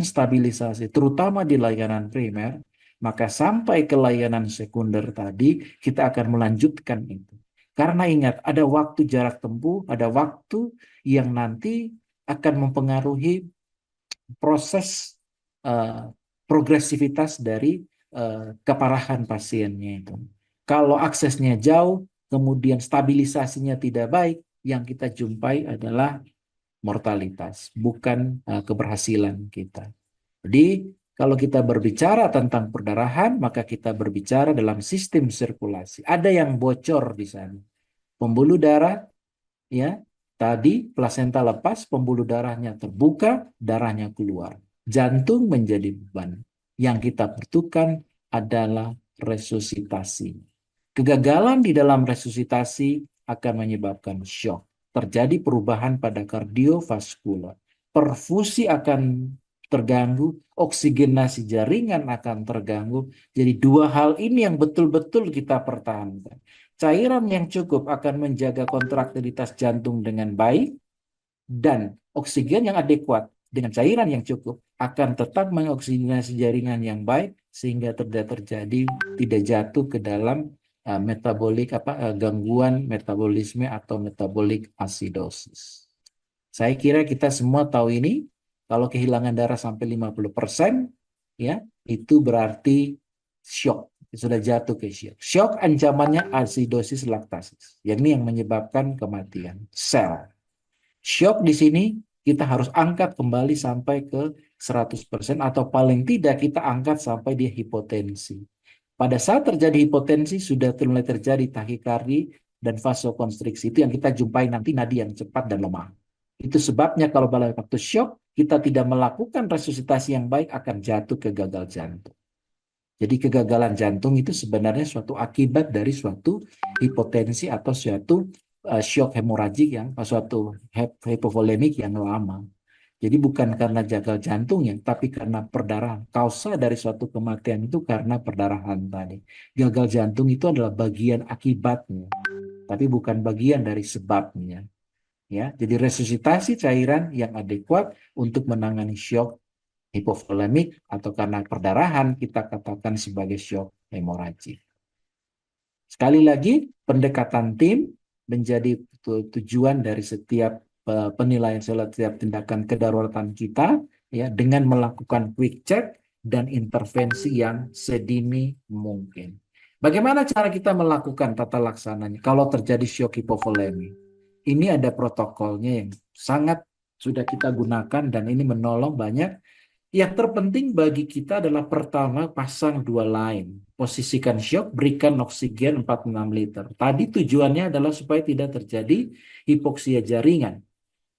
stabilisasi, terutama di layanan primer, maka sampai ke layanan sekunder tadi, kita akan melanjutkan itu. Karena ingat, ada waktu jarak tempuh, ada waktu yang nanti akan mempengaruhi proses progresivitas dari keparahan pasiennya itu. Kalau aksesnya jauh, kemudian stabilisasinya tidak baik, yang kita jumpai adalah mortalitas, bukan keberhasilan kita. Jadi Kalau kita berbicara tentang perdarahan, maka kita berbicara dalam sistem sirkulasi. Ada yang bocor di sana. Pembuluh darah, ya, tadi plasenta lepas, pembuluh darahnya terbuka, darahnya keluar. Jantung menjadi beban. Yang kita butuhkan adalah resusitasi. Kegagalan di dalam resusitasi akan menyebabkan shock. Terjadi perubahan pada kardiovaskular. Perfusi akan terganggu, oksigenasi jaringan akan terganggu. Jadi dua hal ini yang betul-betul kita pertahankan. Cairan yang cukup akan menjaga kontraktilitas jantung dengan baik, dan oksigen yang adekuat dengan cairan yang cukup akan tetap mengoksigenasi jaringan yang baik sehingga tidak terjadi, tidak jatuh ke dalam gangguan metabolisme atau metabolic acidosis. Saya kira kita semua tahu ini. Kalau kehilangan darah sampai 50%, ya, itu berarti shock, sudah jatuh ke shock. Shock ancamannya acidosis laktasis, yang menyebabkan kematian sel. Shock di sini kita harus angkat kembali sampai ke 100% atau paling tidak kita angkat sampai dia hipotensi. Pada saat terjadi hipotensi sudah mulai terjadi tahikardi dan vasokonstriksi. Itu yang kita jumpai nanti nadi yang cepat dan lemah. Itu sebabnya kalau pada waktu shock kita tidak melakukan resusitasi yang baik akan jatuh ke gagal jantung. Jadi kegagalan jantung itu sebenarnya suatu akibat dari suatu hipotensi atau suatu shock hemoragik suatu hipovolemik yang lama. Jadi bukan karena gagal jantungnya, tapi karena perdarahan. Kausa dari suatu kematian itu karena perdarahan tadi. Gagal jantung itu adalah bagian akibatnya, tapi bukan bagian dari sebabnya. Ya, jadi resusitasi cairan yang adekuat untuk menangani shock hipovolemik atau karena perdarahan kita katakan sebagai shock hemoragik. Sekali lagi, pendekatan tim menjadi tujuan dari setiap penilaian setiap tindakan kedaruratan kita, ya, dengan melakukan quick check dan intervensi yang sedini mungkin. Bagaimana cara kita melakukan tata laksananya kalau terjadi shock hipovolemik? Ini ada protokolnya yang sangat sudah kita gunakan dan ini menolong banyak. Yang terpenting bagi kita adalah pertama pasang dua line. Posisikan shock, berikan oksigen 46 liter. Tadi tujuannya adalah supaya tidak terjadi hipoksia jaringan.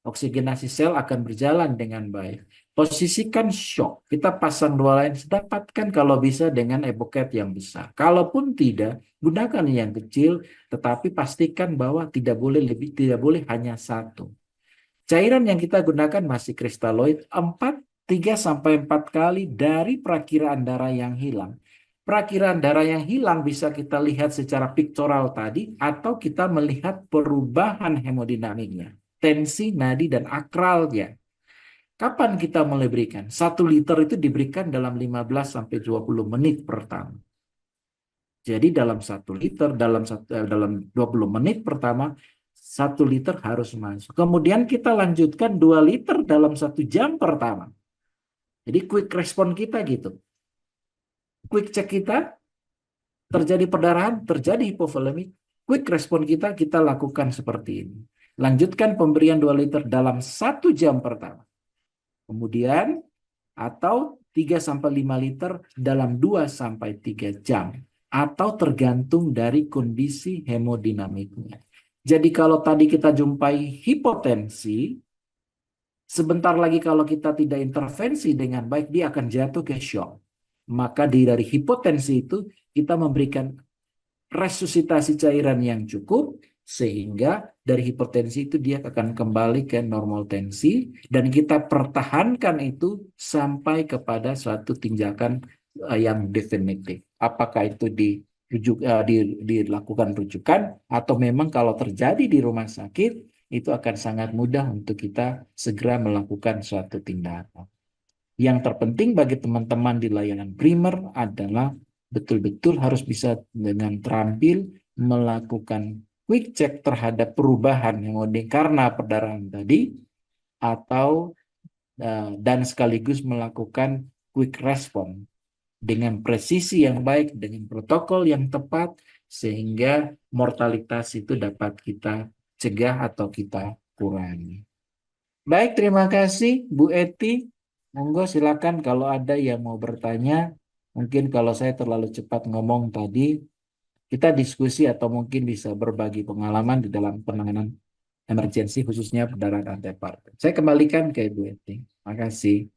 Oksigenasi sel akan berjalan dengan baik. Posisikan shock, kita pasang dua line, dapatkan kalau bisa dengan evoket yang besar. Kalaupun tidak, gunakan yang kecil, tetapi pastikan bahwa tidak boleh hanya satu. Cairan yang kita gunakan masih kristaloid 3 sampai 4 kali dari perakiraan darah yang hilang. Perakiraan darah yang hilang bisa kita lihat secara piktoral tadi atau kita melihat perubahan hemodinamiknya, tensi, nadi, dan akralnya. Kapan kita mulai berikan? 1 liter itu diberikan dalam 15 sampai 20 menit pertama. Jadi dalam 1 liter, dalam 20 menit pertama, 1 liter harus masuk. Kemudian kita lanjutkan 2 liter dalam 1 jam pertama. Jadi quick respon kita gitu. Quick check kita, terjadi perdarahan, terjadi hipovolemik. Quick respon kita lakukan seperti ini. Lanjutkan pemberian 2 liter dalam 1 jam pertama. Kemudian, atau 3-5 liter dalam 2-3 jam. Atau tergantung dari kondisi hemodinamiknya. Jadi kalau tadi kita jumpai hipotensi, sebentar lagi kalau kita tidak intervensi dengan baik, dia akan jatuh ke shock. Maka dari hipotensi itu kita memberikan resusitasi cairan yang cukup, sehingga dari hipotensi itu dia akan kembali ke normal tensi, dan kita pertahankan itu sampai kepada suatu tindakan yang definitif. Apakah itu dilakukan rujukan, atau memang kalau terjadi di rumah sakit, itu akan sangat mudah untuk kita segera melakukan suatu tindakan. Yang terpenting bagi teman-teman di layanan primer adalah betul-betul harus bisa dengan terampil melakukan quick check terhadap perubahan hemodinamik karena perdarahan tadi, atau dan sekaligus melakukan quick respon dengan presisi yang baik, dengan protokol yang tepat, sehingga mortalitas itu dapat kita cegah atau kita kurangi. Baik, terima kasih Bu Eti. Monggo silakan kalau ada yang mau bertanya. Mungkin kalau saya terlalu cepat ngomong tadi, kita diskusi atau mungkin bisa berbagi pengalaman di dalam penanganan emergensi khususnya perdarahan antepartum. Saya kembalikan ke Ibu Eti. Makasih.